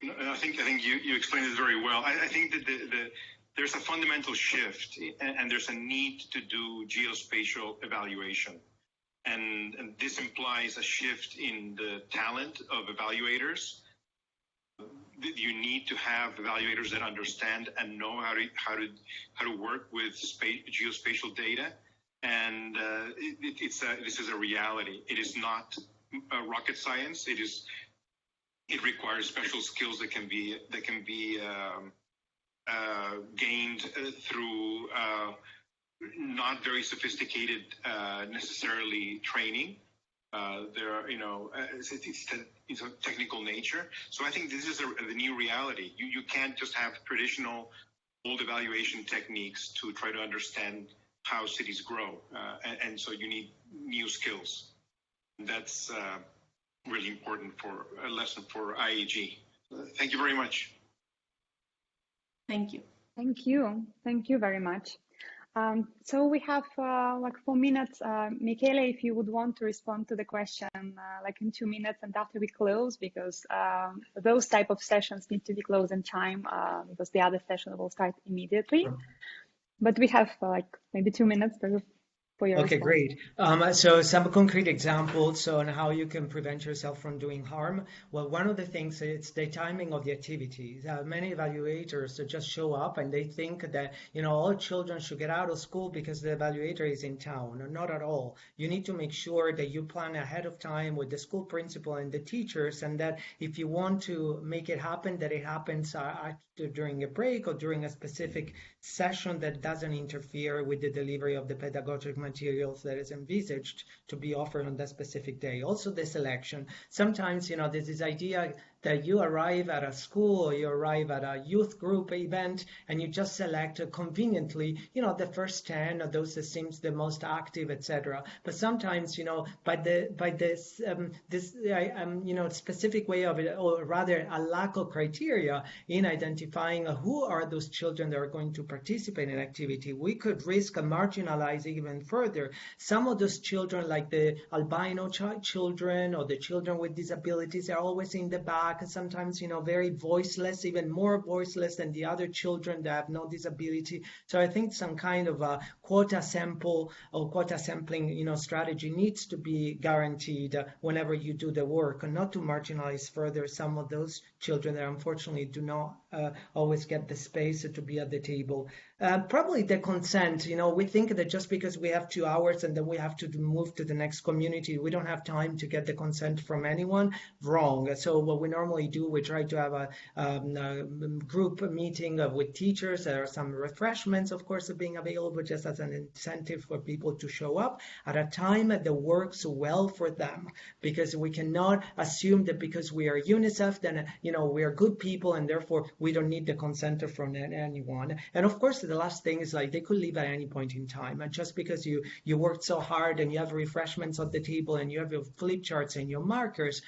[SPEAKER 7] I think you explained it very well. I think that there's a fundamental shift, and there's a need to do geospatial evaluation. And this implies a shift in the talent of evaluators. You need to have evaluators that understand and know how to work with geospatial data. And this is a reality. It is not rocket science. It requires special skills that can be gained through not very sophisticated necessarily training. There are, it's a technical nature. So I think this is the new reality. You can't just have traditional old evaluation techniques to try to understand how cities grow. And so you need new skills. That's really important for a lesson for IAG. Thank you very much.
[SPEAKER 6] Thank you.
[SPEAKER 5] Thank you. Thank you very much. So we have like 4 minutes. Michele, if you would want to respond to the question like in 2 minutes and after we close, because those type of sessions need to be closed in time because the other session will start immediately. But we have like maybe 2 minutes for your
[SPEAKER 4] Okay,
[SPEAKER 5] response.
[SPEAKER 4] Great. So some concrete examples on how you can prevent yourself from doing harm. Well, one of the things is the timing of the activities. Many evaluators just show up and they think that, all children should get out of school because the evaluator is in town. Not at all. You need to make sure that you plan ahead of time with the school principal and the teachers, and that if you want to make it happen, that it happens during a break or during a specific session that doesn't interfere with the delivery of the pedagogic materials that is envisaged to be offered on that specific day. Also the selection. Sometimes, there's this idea that you arrive at a school or you arrive at a youth group event and you just select conveniently, the first 10 or those that seems the most active, etc. But sometimes, by this specific way of it, or rather a lack of criteria in identifying who are those children that are going to participate in activity, we could risk marginalizing even further further, some of those children, like the albino children or the children with disabilities, are always in the back, and sometimes, very voiceless, even more voiceless than the other children that have no disability. So I think some kind of a quota sample or quota sampling, strategy needs to be guaranteed whenever you do the work, and not to marginalize further some of those children that unfortunately do not always get the space to be at the table. Probably the consent, we think that just because we have 2 hours and then we have to move to the next community, we don't have time to get the consent from anyone. Wrong. So what we normally do, we try to have a group meeting with teachers. There are some refreshments, of course, being available just as an incentive for people to show up at a time that works well for them, because we cannot assume that because we are UNICEF, then, we are good people and therefore we don't need the consent from anyone. And of course, the last thing is, like, they could leave at any point in time. And just because you worked so hard and you have refreshments on the table and you have your flip charts and your markers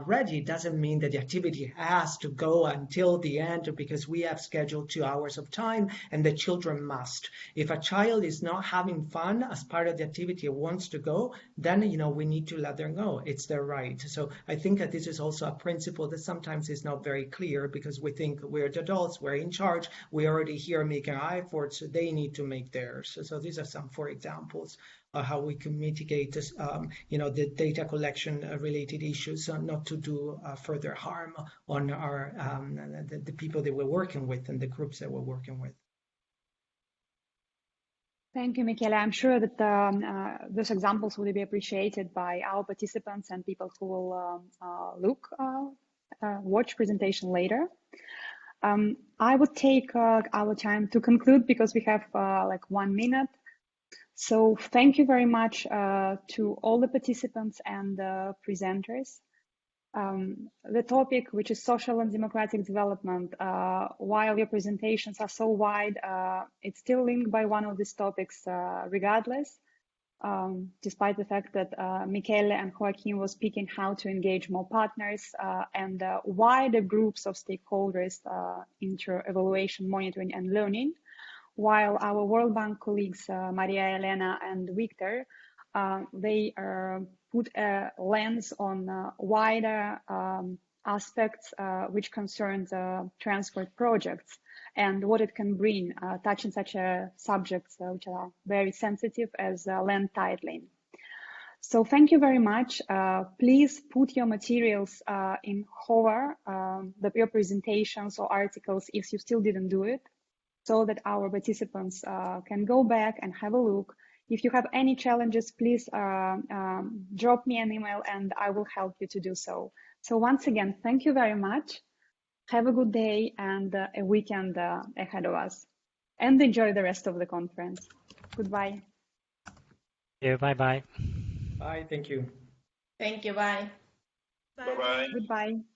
[SPEAKER 4] ready, doesn't mean that the activity has to go until the end, because we have scheduled 2 hours of time and the children must. If a child is not having fun as part of the activity and wants to go, then, we need to let them go. It's their right. So I think that this is also a principle that sometimes is not very clear, because we think we're the adults, we're in charge, we're already here making efforts, so they need to make theirs. So these are some, for examples, of how we can mitigate this, the data collection related issues, not to do further harm on our the people that we're working with and the groups that we're working with.
[SPEAKER 5] Thank you, Michele. I'm sure that those examples will be appreciated by our participants and people who will watch presentation later. I would take our time to conclude, because we have 1 minute. So thank you very much to all the participants and presenters. The topic, which is social and democratic development, while your presentations are so wide, it's still linked by one of these topics regardless, despite the fact that Michele and Joaquin were speaking how to engage more partners and wider groups of stakeholders into evaluation, monitoring and learning, while our World Bank colleagues, Maria Elena and Victor, they put a lens on wider aspects which concerns transport projects and what it can bring, touching such subjects which are very sensitive as land titling. So thank you very much. Please put your materials in Hover, your presentations or articles, if you still didn't do it, so that our participants can go back and have a look. If you have any challenges, please drop me an email and I will help you to do so. So once again, thank you very much. Have a good day and a weekend ahead of us. And enjoy the rest of the conference. Goodbye.
[SPEAKER 1] Yeah, bye-bye.
[SPEAKER 4] Bye, thank you.
[SPEAKER 6] Thank you, bye.
[SPEAKER 7] Bye-bye.
[SPEAKER 5] Goodbye.